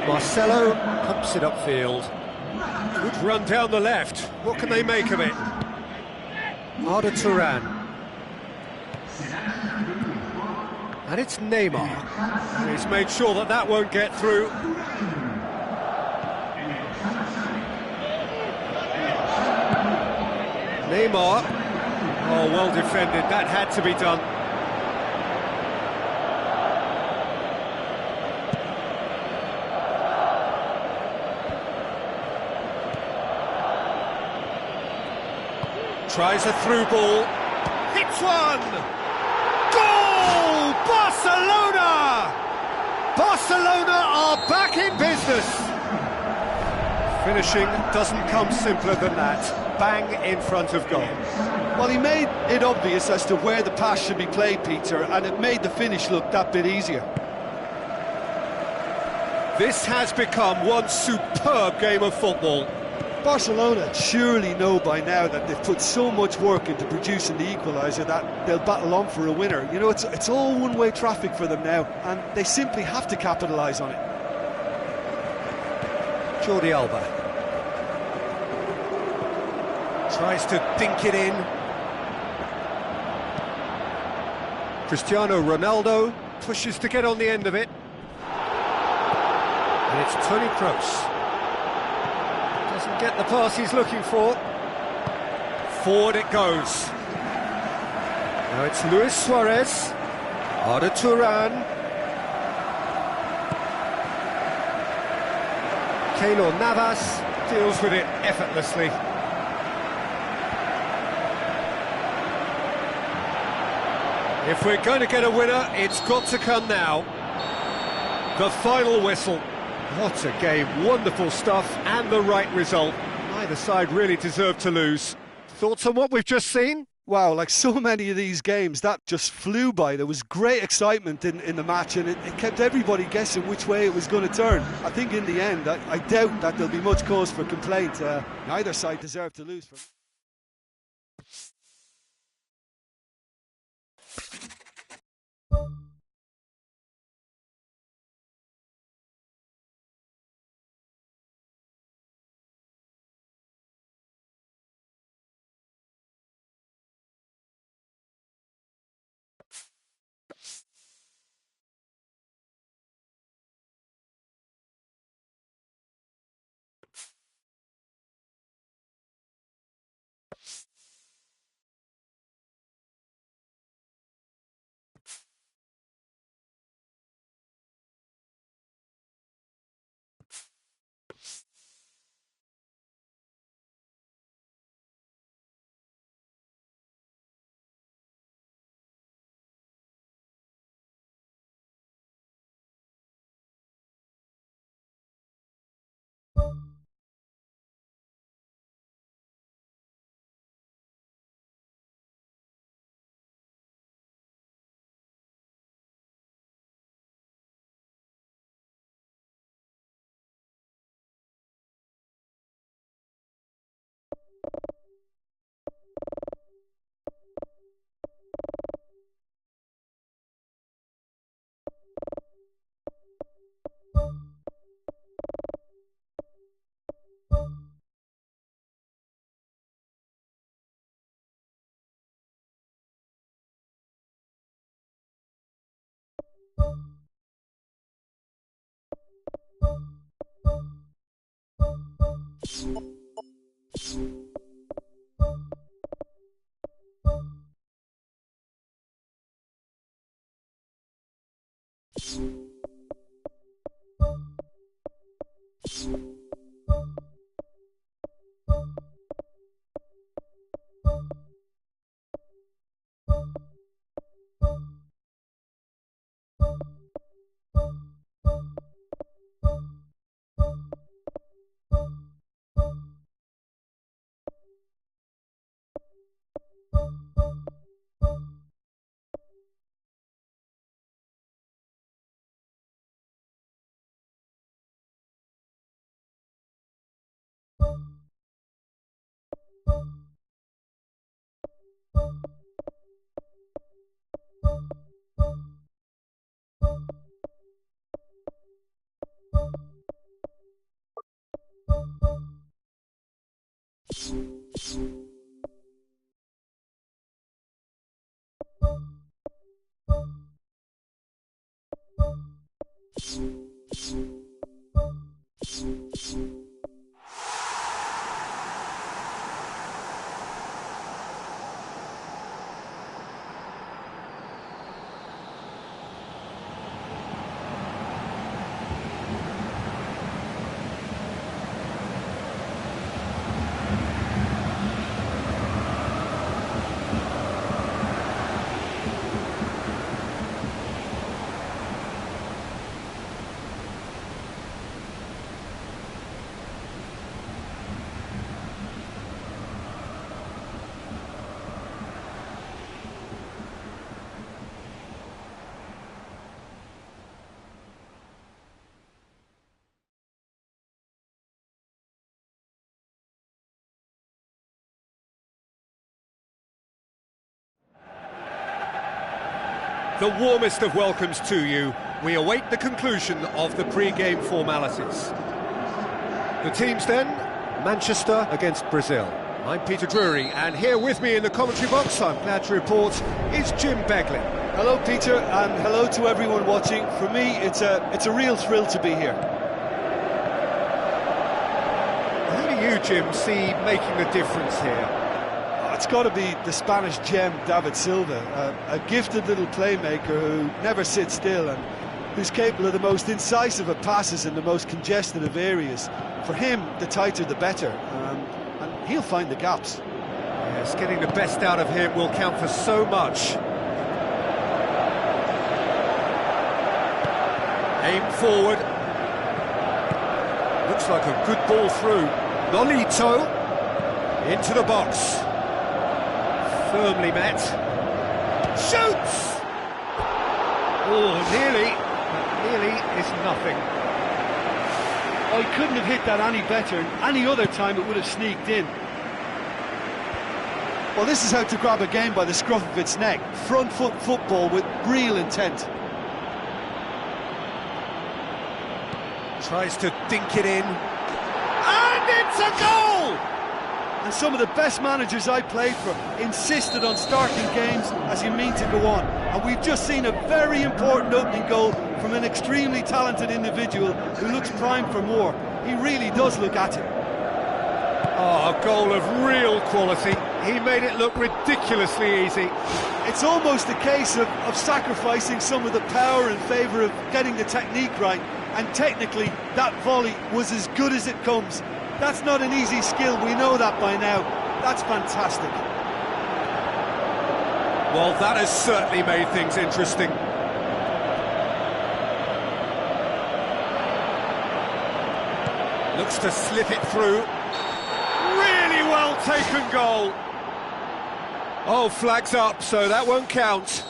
[SPEAKER 1] Marcelo pumps it upfield. Good run down the left. What can they make of it? Arda Turan. And it's Neymar. He's made sure that that won't get through. Neymar. Oh, well defended. That had to be done. Tries a through ball, hits one! Goal! Barcelona! Barcelona are back in business! Finishing doesn't come simpler than that. Bang in front of goal.
[SPEAKER 2] Well, he made it obvious as to where the pass should be played, Peter, and it made the finish look that bit easier.
[SPEAKER 1] This has become one superb game of football.
[SPEAKER 2] Barcelona surely know by now that they've put so much work into producing the equaliser that they'll battle on for a winner. You know, it's all one-way traffic for them now, and they simply have to capitalise on it.
[SPEAKER 1] Jordi Alba tries to dink it in. Cristiano Ronaldo pushes to get on the end of it. And it's Toni Kroos. Doesn't get the pass he's looking for. Forward it goes. Now it's Luis Suarez. Arda Turan. Keylor Navas. Deals with it effortlessly. If we're going to get a winner, it's got to come now. The final whistle. What a game, wonderful stuff, and the right result. Neither side really deserved to lose. Thoughts on what we've just seen?
[SPEAKER 2] Wow, like so many of these games, that just flew by. There was great excitement in the match, and it kept everybody guessing which way it was going to turn. I think in the end, I doubt that there'll be much cause for complaint. Neither side deserved to lose.
[SPEAKER 1] The warmest of welcomes to you. We await the conclusion of the pre-game formalities. The teams then, Manchester against Brazil. I'm Peter Drury, and here with me in the commentary box, I'm glad to report, is Jim Begley.
[SPEAKER 2] Hello, Peter, and hello to everyone watching. For me, it's a real thrill to be here.
[SPEAKER 1] Who do you, Jim, see making the difference here?
[SPEAKER 2] It's got to be the Spanish gem, David Silva, a gifted little playmaker who never sits still and who's capable of the most incisive of passes in the most congested of areas. For him, the tighter the better, and he'll find the gaps.
[SPEAKER 1] Yes, getting the best out of him will count for so much. Aim forward. Looks like a good ball through. Nolito into the box. Firmly met. Shoots! Oh, nearly. Nearly is nothing.
[SPEAKER 2] Oh, he couldn't have hit that any better. Any other time it would have sneaked in. Well, this is how to grab a game by the scruff of its neck. Front foot football with real intent.
[SPEAKER 1] Tries to dink it in. And it's a goal!
[SPEAKER 2] And some of the best managers I played for insisted on starting games as you mean to go on. And we've just seen a very important opening goal from an extremely talented individual who looks primed for more. He really does look at it.
[SPEAKER 1] Oh, a goal of real quality. He made it look ridiculously easy.
[SPEAKER 2] It's almost a case of sacrificing some of the power in favour of getting the technique right. And technically, that volley was as good as it comes. That's not an easy skill, we know that by now. That's fantastic.
[SPEAKER 1] Well, that has certainly made things interesting. Looks to slip it through. Really well taken goal. Oh, flags up, so that won't count.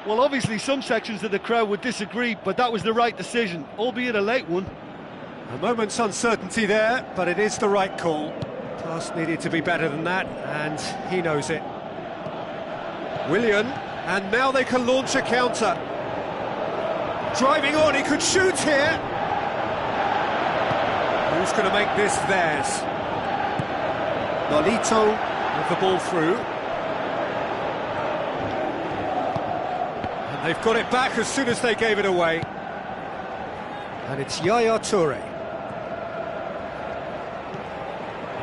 [SPEAKER 2] Well, obviously some sections of the crowd would disagree, but that was the right decision, albeit a late one.
[SPEAKER 1] A moment's uncertainty there, but it is the right call. Pass needed to be better than that, and he knows it. Willian, and now they can launch a counter. Driving on, he could shoot here. Who's going to make this theirs? Nolito with the ball through. And they've got it back as soon as they gave it away. And it's Yaya Toure.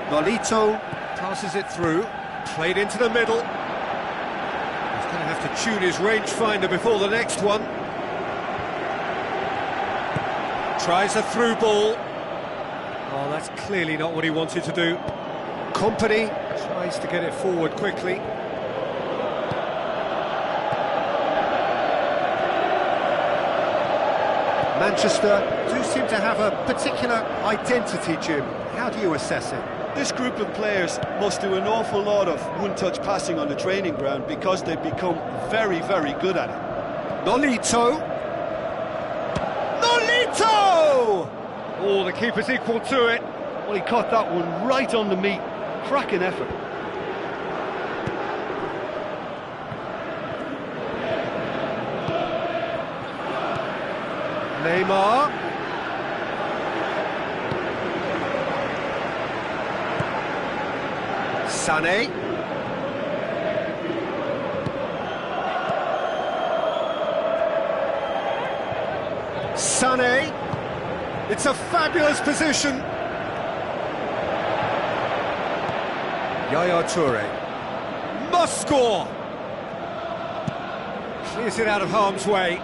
[SPEAKER 1] Nolito passes it through, played into the middle. He's going to have to tune his rangefinder before the next one. Tries a through ball. Oh, that's clearly not what he wanted to do. Company tries to get it forward quickly. Manchester do seem to have a particular identity, Jim. How do you assess it?
[SPEAKER 2] This group of players must do an awful lot of one-touch passing on the training ground because they've become very, very good at it.
[SPEAKER 1] Nolito! Nolito! Oh, the keeper's equal to it.
[SPEAKER 2] Well, he caught that one right on the meat. Cracking effort.
[SPEAKER 1] Neymar. Sané. Sané. It's a fabulous position. Yaya Toure. Must score. Clears it out of harm's way.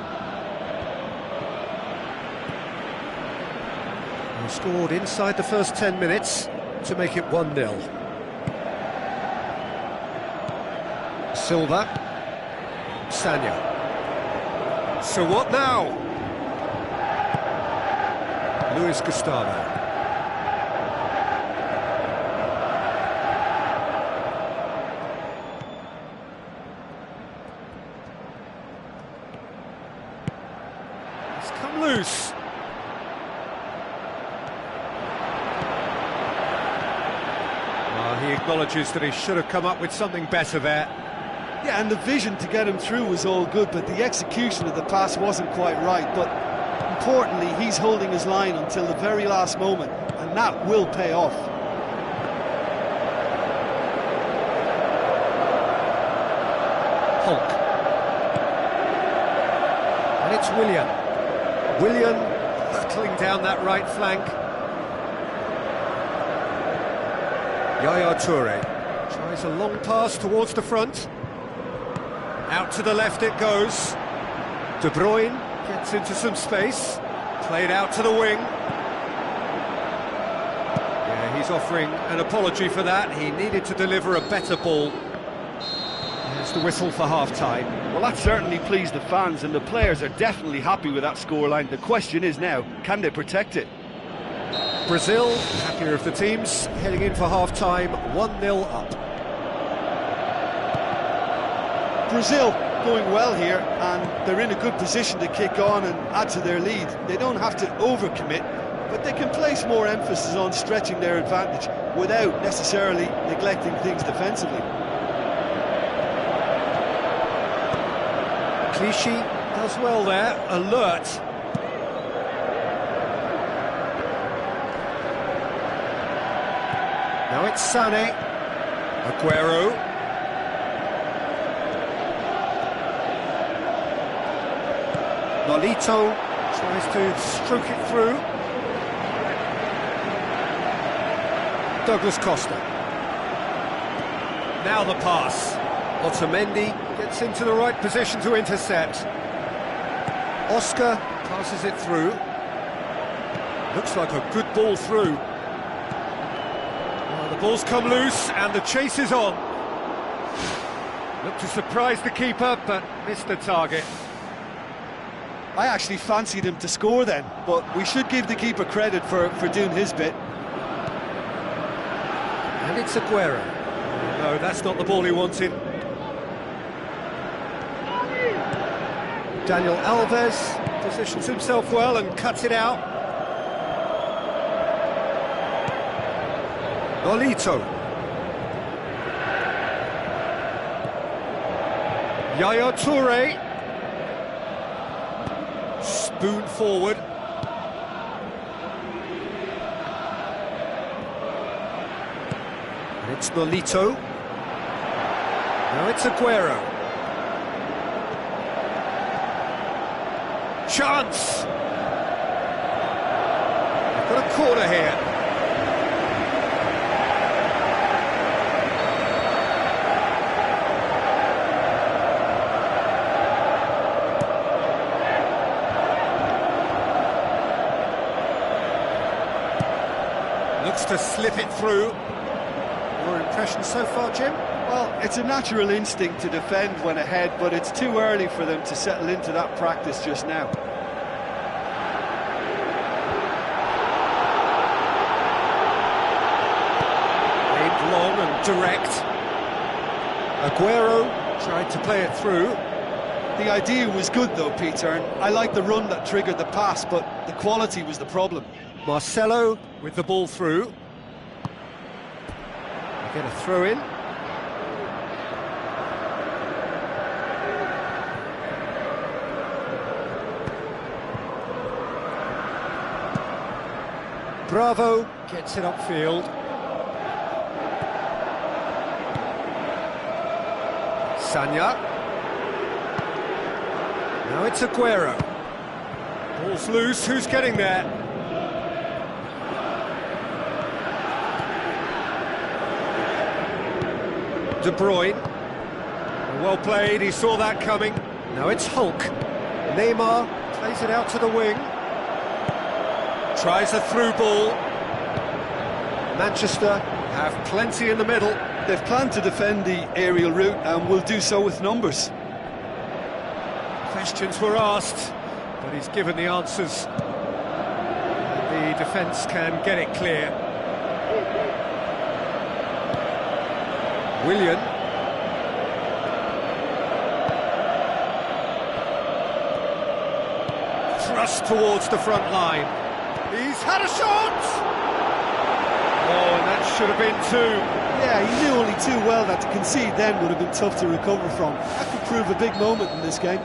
[SPEAKER 1] He scored inside the first 10 minutes to make it 1-0. Silva. Sanya. So what now? Luis Gustavo. It's come loose. He acknowledges that he should have come up with something better there.
[SPEAKER 2] Yeah, and the vision to get him through was all good, but the execution of the pass wasn't quite right. But importantly, he's holding his line until the very last moment, and that will pay off.
[SPEAKER 1] Hulk. And it's Willian. Willian hurtling down that right flank. Yaya Toure tries a long pass towards the front. Out to the left it goes. De Bruyne gets into some space. Played out to the wing. offering an apology for that. He needed to deliver a better ball. There's the whistle for half-time.
[SPEAKER 2] Well, that certainly pleased the fans, and the players are definitely happy with that scoreline. The question is now, can they protect it?
[SPEAKER 1] Brazil, happier of the teams, heading in for half-time, 1-0 up.
[SPEAKER 2] Brazil going well here, and they're in a good position to kick on and add to their lead. They don't have to overcommit, but they can place more emphasis on stretching their advantage without necessarily neglecting things defensively.
[SPEAKER 1] Clichy does well there, alert. Now it's Sané, Aguero. Nolito tries to stroke it through. Douglas Costa. Now the pass. Otamendi gets into the right position to intercept. Oscar passes it through. Looks like a good ball through. Well, the ball's come loose and the chase is on. Looked to surprise the keeper, but missed the target.
[SPEAKER 2] I actually fancied him to score then, but we should give the keeper credit for doing his bit.
[SPEAKER 1] And it's Aguero. No, that's not the ball he wanted. Daniel Alves positions himself well and cuts it out. Nolito. Yaya Toure. Spoon forward. And it's Nolito. Now it's Aguero. Chance! They've got a corner here. Looks to slip it through. Your impression so far, Jim?
[SPEAKER 2] Well, it's a natural instinct to defend when ahead, but it's too early for them to settle into that practice just now.
[SPEAKER 1] Aimed long and direct. Aguero tried to play it through.
[SPEAKER 2] The idea was good though, Peter, and I like the run that triggered the pass, but the quality was the problem.
[SPEAKER 1] Marcelo with the ball through. They get a throw in. Bravo gets it upfield. Sanya. Now it's Aguero. Ball's loose, who's getting there? De Bruyne. Well played, he saw that coming. Now it's Hulk. Neymar plays it out to the wing. Tries a through ball. Manchester have plenty in the middle.
[SPEAKER 2] They've planned to defend the aerial route and will do so with numbers.
[SPEAKER 1] Questions were asked, but he's given the answers. The defence can get it clear. Willian. Thrust towards the front line. He's had a shot! Oh, and that should have been two.
[SPEAKER 2] Yeah, he knew only too well that to concede then would have been tough to recover from. That could prove a big moment in this game.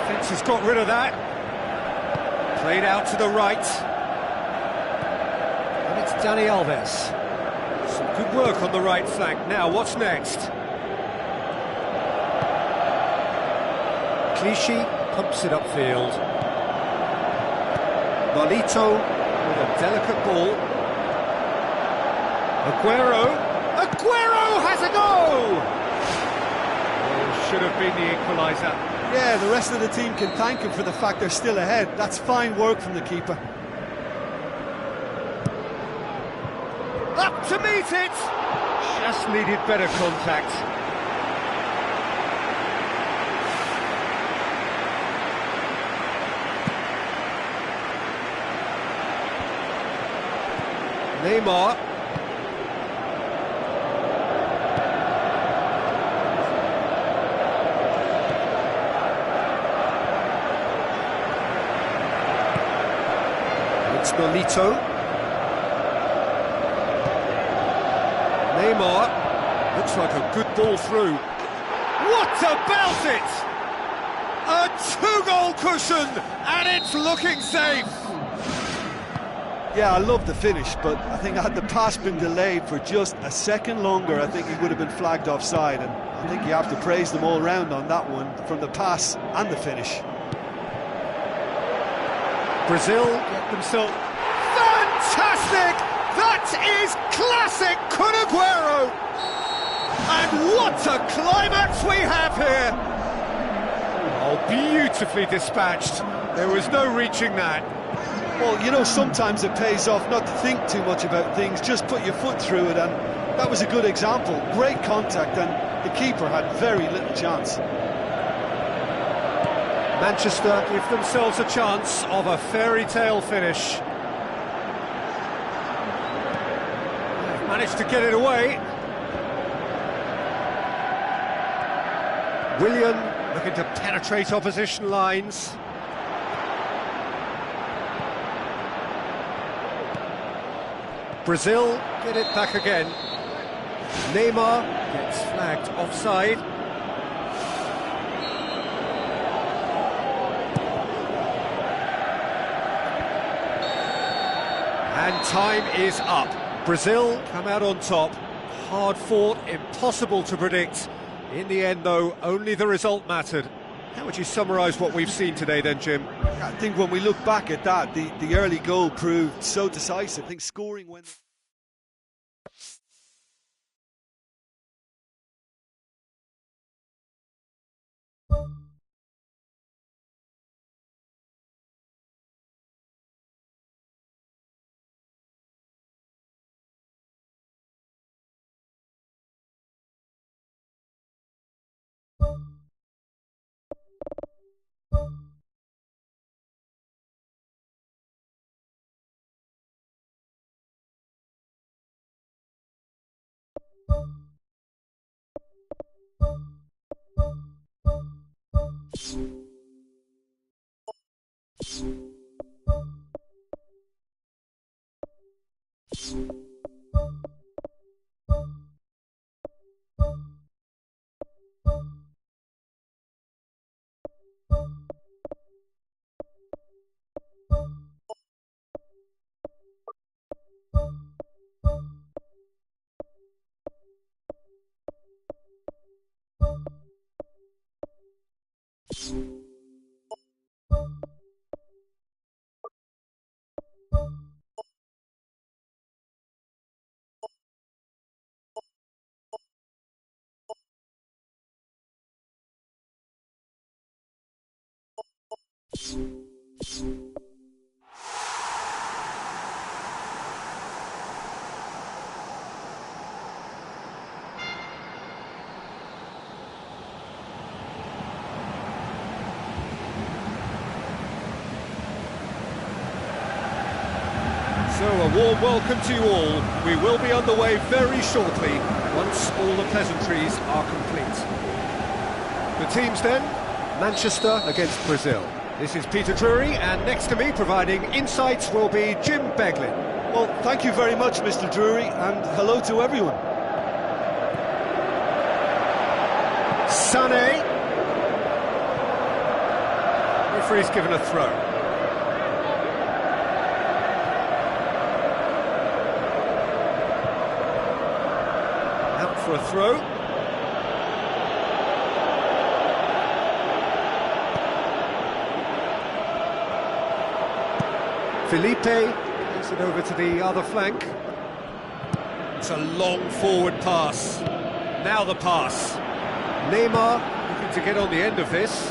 [SPEAKER 1] Defence has got rid of that. Played out to the right. And it's Dani Alves. Some good work on the right flank. Now, what's next? Clichy pumps it upfield. Nolito with a delicate ball. Aguero. Aguero has a go! Oh, should have been the equaliser.
[SPEAKER 2] Yeah, the rest of the team can thank him for the fact they're still ahead. That's fine work from the keeper.
[SPEAKER 1] Up to meet it! Just needed better contact. Neymar. It's Nolito. Neymar. Looks like a good ball through. What about it? A two-goal cushion, and it's looking safe.
[SPEAKER 2] Yeah, I love the finish, but I think had the pass been delayed for just a second longer, I think he would have been flagged offside, and I think you have to praise them all round on that one, from the pass and the finish.
[SPEAKER 1] Brazil get themselves... Fantastic! That is classic Kun Aguero! And what a climax we have here! Oh, beautifully dispatched. There was no reaching that.
[SPEAKER 2] Well, you know, sometimes it pays off not to think too much about things, just put your foot through it, and that was a good example. Great contact, and the keeper had very little chance.
[SPEAKER 1] Manchester give themselves a chance of a fairy tale finish. They've managed to get it away. Willian looking to penetrate opposition lines. Brazil get it back again. Neymar gets flagged offside. And time is up. Brazil come out on top. Hard fought, impossible to predict. In the end, though, only the result mattered. How would you summarise what we've seen today then, Jim?
[SPEAKER 2] I think when we look back at that, the early goal proved so decisive. I think scoring when...
[SPEAKER 1] So a warm welcome to you all. We will be underway very shortly, once all the pleasantries are complete. The teams then, Manchester against Brazil. This is Peter Drury, and next to me providing insights will be Jim Beglin.
[SPEAKER 2] Well, thank you very much, Mr. Drury, and hello to everyone.
[SPEAKER 1] Sané. Referee's given a throw. Out for a throw. Felipe takes it over to the other flank. It's a long forward pass. Now the pass. Neymar looking to get on the end of this.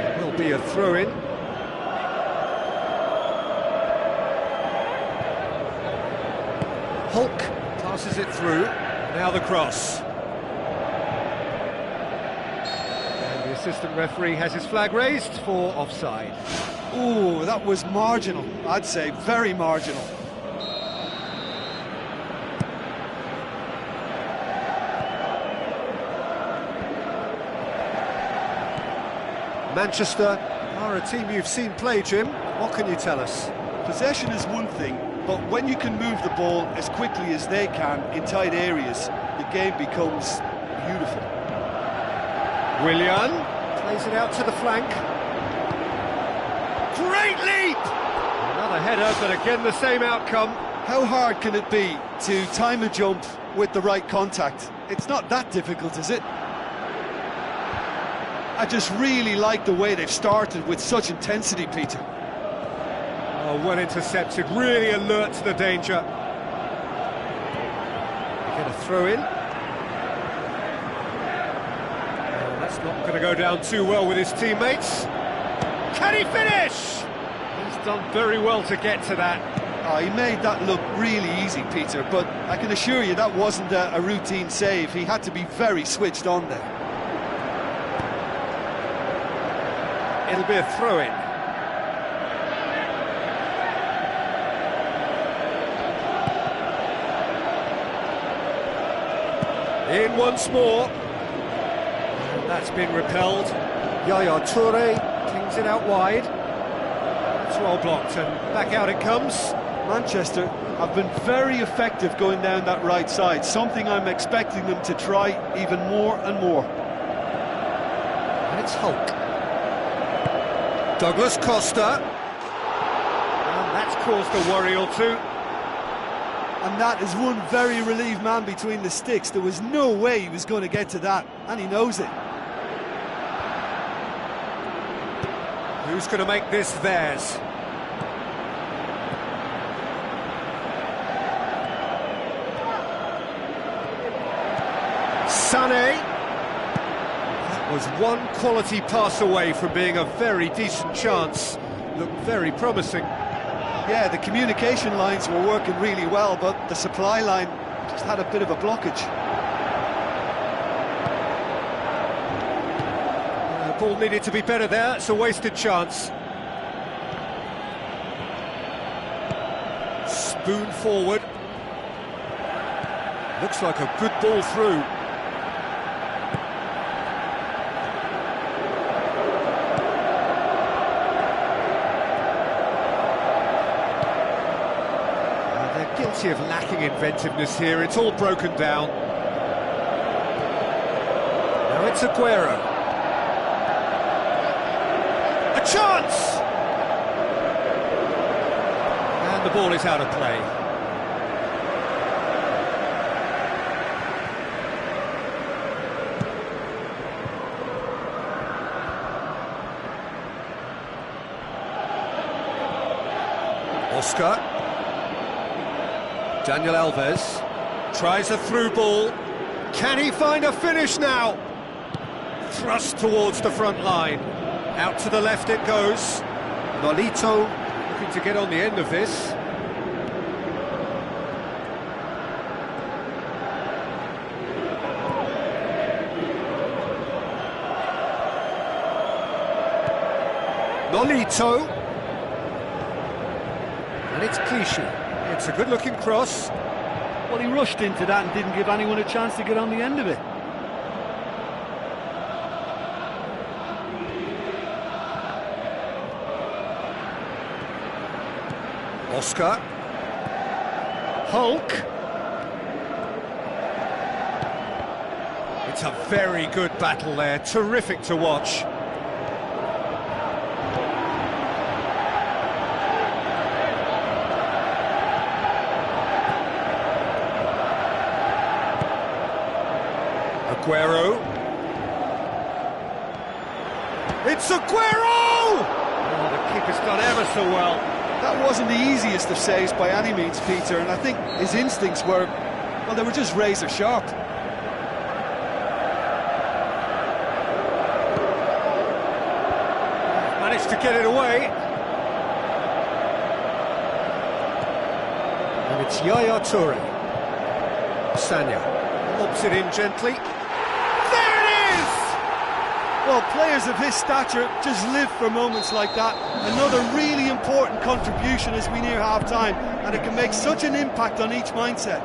[SPEAKER 1] It will be a throw-in. Hulk passes it through. Now the cross. And the assistant referee has his flag raised for offside.
[SPEAKER 2] Ooh, that was marginal, I'd say, very marginal.
[SPEAKER 1] Manchester are a team you've seen play, Jim. What can you tell us?
[SPEAKER 2] Possession is one thing, but when you can move the ball as quickly as they can in tight areas, the game becomes beautiful.
[SPEAKER 1] Willian plays it out to the flank. Great leap! Another header, but again the same outcome.
[SPEAKER 2] How hard can it be to time a jump with the right contact? It's not that difficult, is it? I just really like the way they've started with such intensity, Peter.
[SPEAKER 1] Oh, well intercepted, really alert to the danger. Get a throw in. Oh, that's not going to go down too well with his teammates. Can he finish? He's done very well to get to that.
[SPEAKER 2] Oh, he made that look really easy, Peter, but I can assure you that wasn't a routine save. He had to be very switched on there.
[SPEAKER 1] It'll be a throw-in. In once more. And that's been repelled. Yaya Toure clings it out wide. It's well blocked and back out it comes.
[SPEAKER 2] Manchester have been very effective going down that right side, something I'm expecting them to try even more and more.
[SPEAKER 1] And it's Hulk. Douglas Costa. And that's caused a worry or two.
[SPEAKER 2] And that is one very relieved man between the sticks. There was no way he was going to get to that, and he knows it.
[SPEAKER 1] Who's going to make this theirs? Sané. That was one quality pass away from being a very decent chance. Looked very promising.
[SPEAKER 2] Yeah, the communication lines were working really well, but the supply line just had a bit of a blockage.
[SPEAKER 1] Ball needed to be better there, it's a wasted chance. Spoon forward. Looks like a good ball through. They're guilty of lacking inventiveness here, it's all broken down. Now it's Aguero. Chance! And the ball is out of play. Oscar. Daniel Alves tries a through ball. Can he find a finish now? Thrust towards the front line. Out to the left it goes. Nolito looking to get on the end of this. Nolito. And it's Clichy. It's a good-looking cross.
[SPEAKER 2] Well, he rushed into that and didn't give anyone a chance to get on the end of it.
[SPEAKER 1] Oscar. Hulk. It's a very good battle there, terrific to watch. Aguero. It's Aguero! Oh, the keeper's done ever so well.
[SPEAKER 2] That wasn't the easiest of saves by any means, Peter, and I think his instincts were, well, they were just razor sharp.
[SPEAKER 1] Managed to get it away. And it's Yaya Toure. Sanya lobs it in gently. There it is!
[SPEAKER 2] Well, players of his stature just live for moments like that. Another really important contribution as we near half-time, and it can make such an impact on each mindset.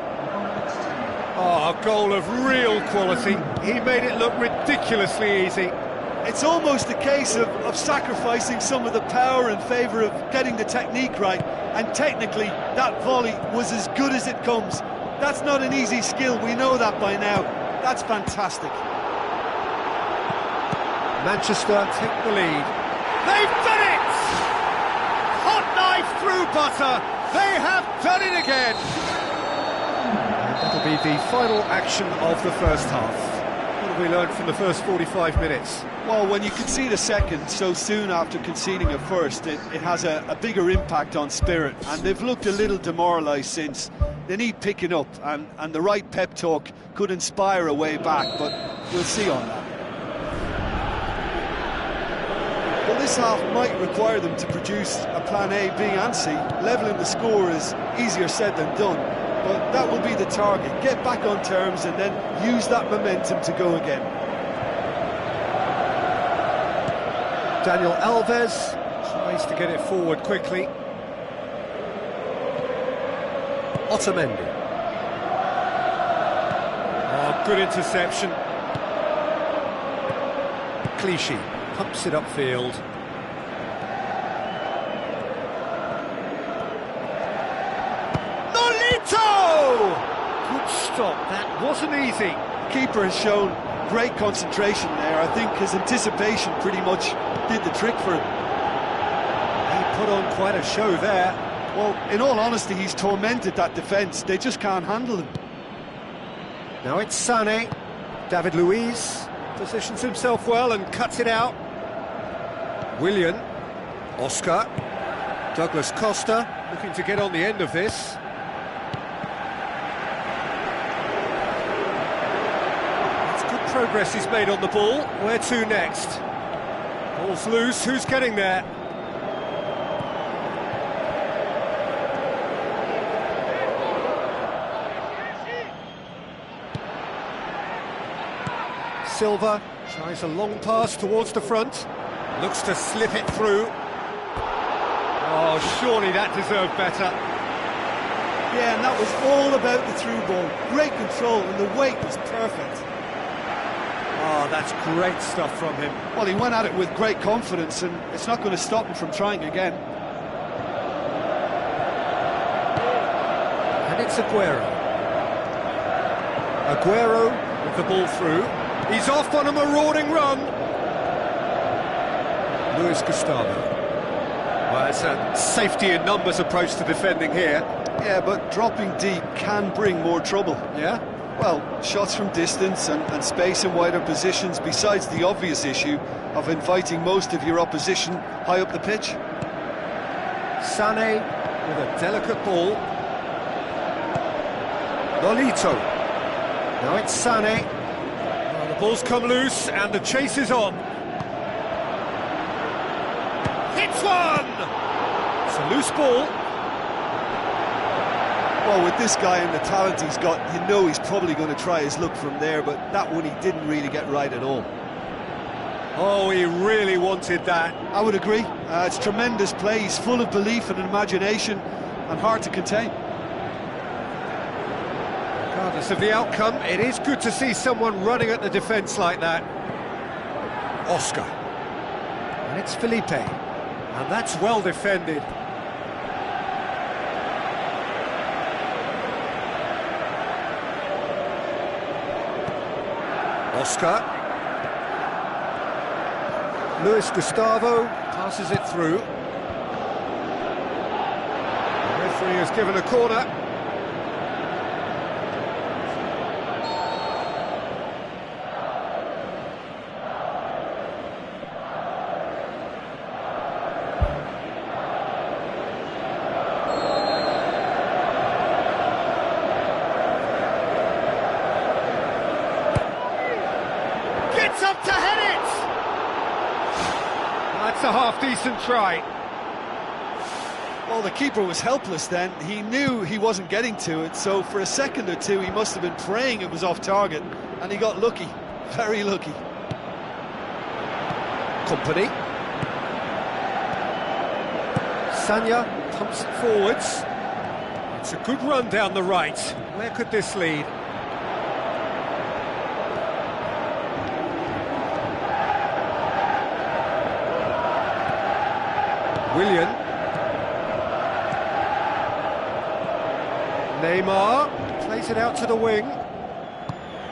[SPEAKER 1] Oh, a goal of real quality. He made it look ridiculously easy.
[SPEAKER 2] It's almost a case of sacrificing some of the power in favour of getting the technique right, and technically that volley was as good as it comes. That's not an easy skill, we know that by now. That's fantastic.
[SPEAKER 1] Manchester take the lead. They've done it! Hot knife through butter. They have done it again. And that'll be the final action of the first half. What have we learned from the first 45 minutes?
[SPEAKER 2] Well, when you concede a second so soon after conceding a first, it has a bigger impact on spirit, and they've looked a little demoralised since. They need picking up, and the right pep talk could inspire a way back, but we'll see on that. Well, this half might require them to produce a plan A, B and C. Levelling the score is easier said than done, but that will be the target. Get back on terms and then use that momentum to go again.
[SPEAKER 1] Daniel Alves tries to get it forward quickly. Otamendi. Oh, good interception. Clichy pumps it upfield. Nolito! Good stop, that wasn't easy.
[SPEAKER 2] Keeper has shown great concentration there. I think his anticipation pretty much did the trick for him.
[SPEAKER 1] He put on quite a show there.
[SPEAKER 2] Well, in all honesty, he's tormented that defence. They just can't handle him.
[SPEAKER 1] Now it's Sané. David Luiz positions himself well and cuts it out. Willian. Oscar. Douglas Costa looking to get on the end of this. Progress he's made on the ball. Where to next? Ball's loose, who's getting there? Silva tries a long pass towards the front, looks to slip it through. Oh, surely that deserved better.
[SPEAKER 2] Yeah, and that was all about the through ball. Great control, and the weight was perfect.
[SPEAKER 1] Oh, that's great stuff from him.
[SPEAKER 2] Well, he went at it with great confidence, and it's not going to stop him from trying again.
[SPEAKER 1] And it's Aguero. Aguero with the ball through. He's off on a marauding run. Luis Gustavo. Well, it's a safety in numbers approach to defending here.
[SPEAKER 2] Yeah, but dropping deep can bring more trouble.
[SPEAKER 1] Yeah?
[SPEAKER 2] Well, shots from distance and space in wider positions, besides the obvious issue of inviting most of your opposition high up the pitch.
[SPEAKER 1] Sané with a delicate ball. Nolito. Now it's Sané. Well, the ball's come loose and the chase is on. Hits one! It's a loose ball.
[SPEAKER 2] Well, with this guy and the talent he's got, you know he's probably going to try his luck from there, but that one he didn't really get right at all.
[SPEAKER 1] Oh, he really wanted that.
[SPEAKER 2] I would agree. It's tremendous play. He's full of belief and imagination and hard to contain.
[SPEAKER 1] Regardless of the outcome, it is good to see someone running at the defence like that. Oscar. And it's Felipe. And that's well defended. Oscar. Luis Gustavo passes it through. The referee has given a corner. that's a half-decent try.
[SPEAKER 2] Well, the keeper was helpless then. He knew he wasn't getting to it, so for a second or two he must have been praying it was off target, and he got lucky, very lucky.
[SPEAKER 1] Company. Sanya pumps it forwards. It's a good run down the right. Where could this lead? Willian. Neymar plays it out to the wing.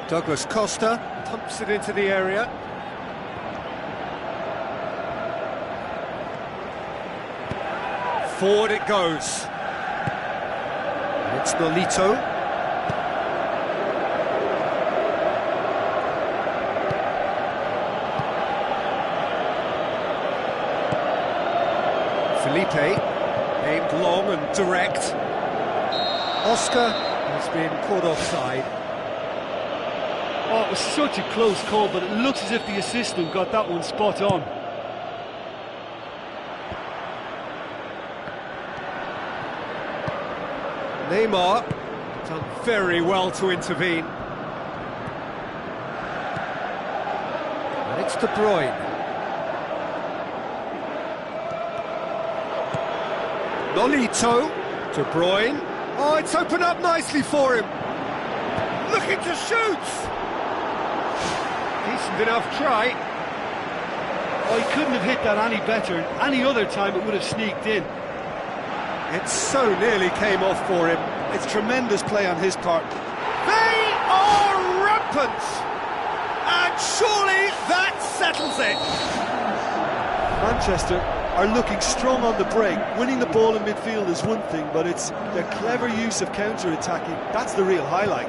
[SPEAKER 1] Douglas Costa pumps it into the area. Forward it goes. It's Nolito. Felipe, aimed long and direct. Oscar has been caught offside.
[SPEAKER 2] Oh, it was such a close call, but it looks as if the assistant got that one spot on.
[SPEAKER 1] Neymar done very well to intervene. And it's De Bruyne. Nolito, De Bruyne. Oh, it's opened up nicely for him. Looking to shoot. Decent enough try.
[SPEAKER 2] Oh, he couldn't have hit that any better. Any other time it would have sneaked in.
[SPEAKER 1] It so nearly came off for him.
[SPEAKER 2] It's tremendous play on his part.
[SPEAKER 1] They are rampant! And surely that settles it!
[SPEAKER 2] Manchester are looking strong on the break. Winning the ball in midfield is one thing, but it's their clever use of counter-attacking. That's the real highlight.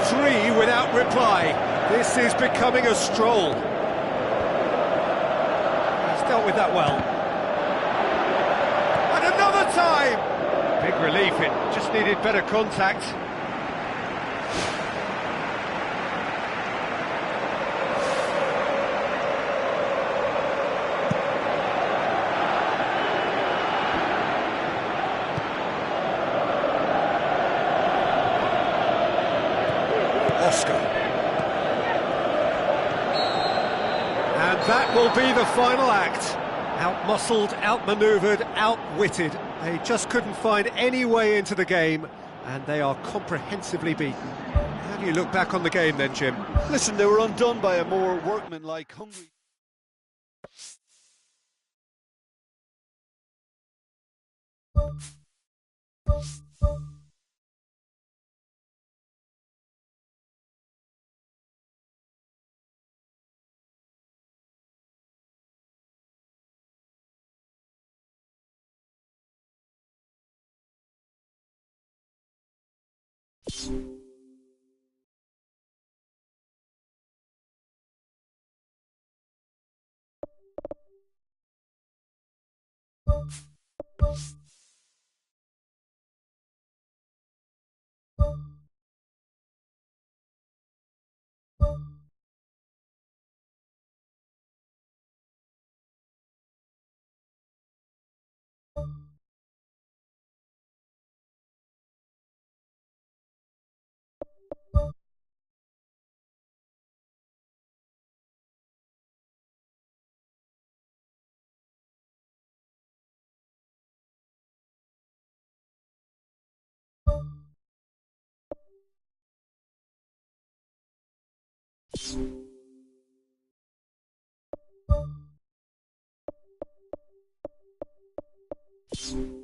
[SPEAKER 1] 3 without reply. This is becoming a stroll. He's dealt with that well. Another time! Big relief, it just needed better contact. Oscar. And that will be the final act. Out-muscled, out-manoeuvred, out-witted. They just couldn't find any way into the game, and they are comprehensively beaten. How do you look back on the game then, Jim?
[SPEAKER 2] Listen, they were undone by a more workmanlike, hungry... you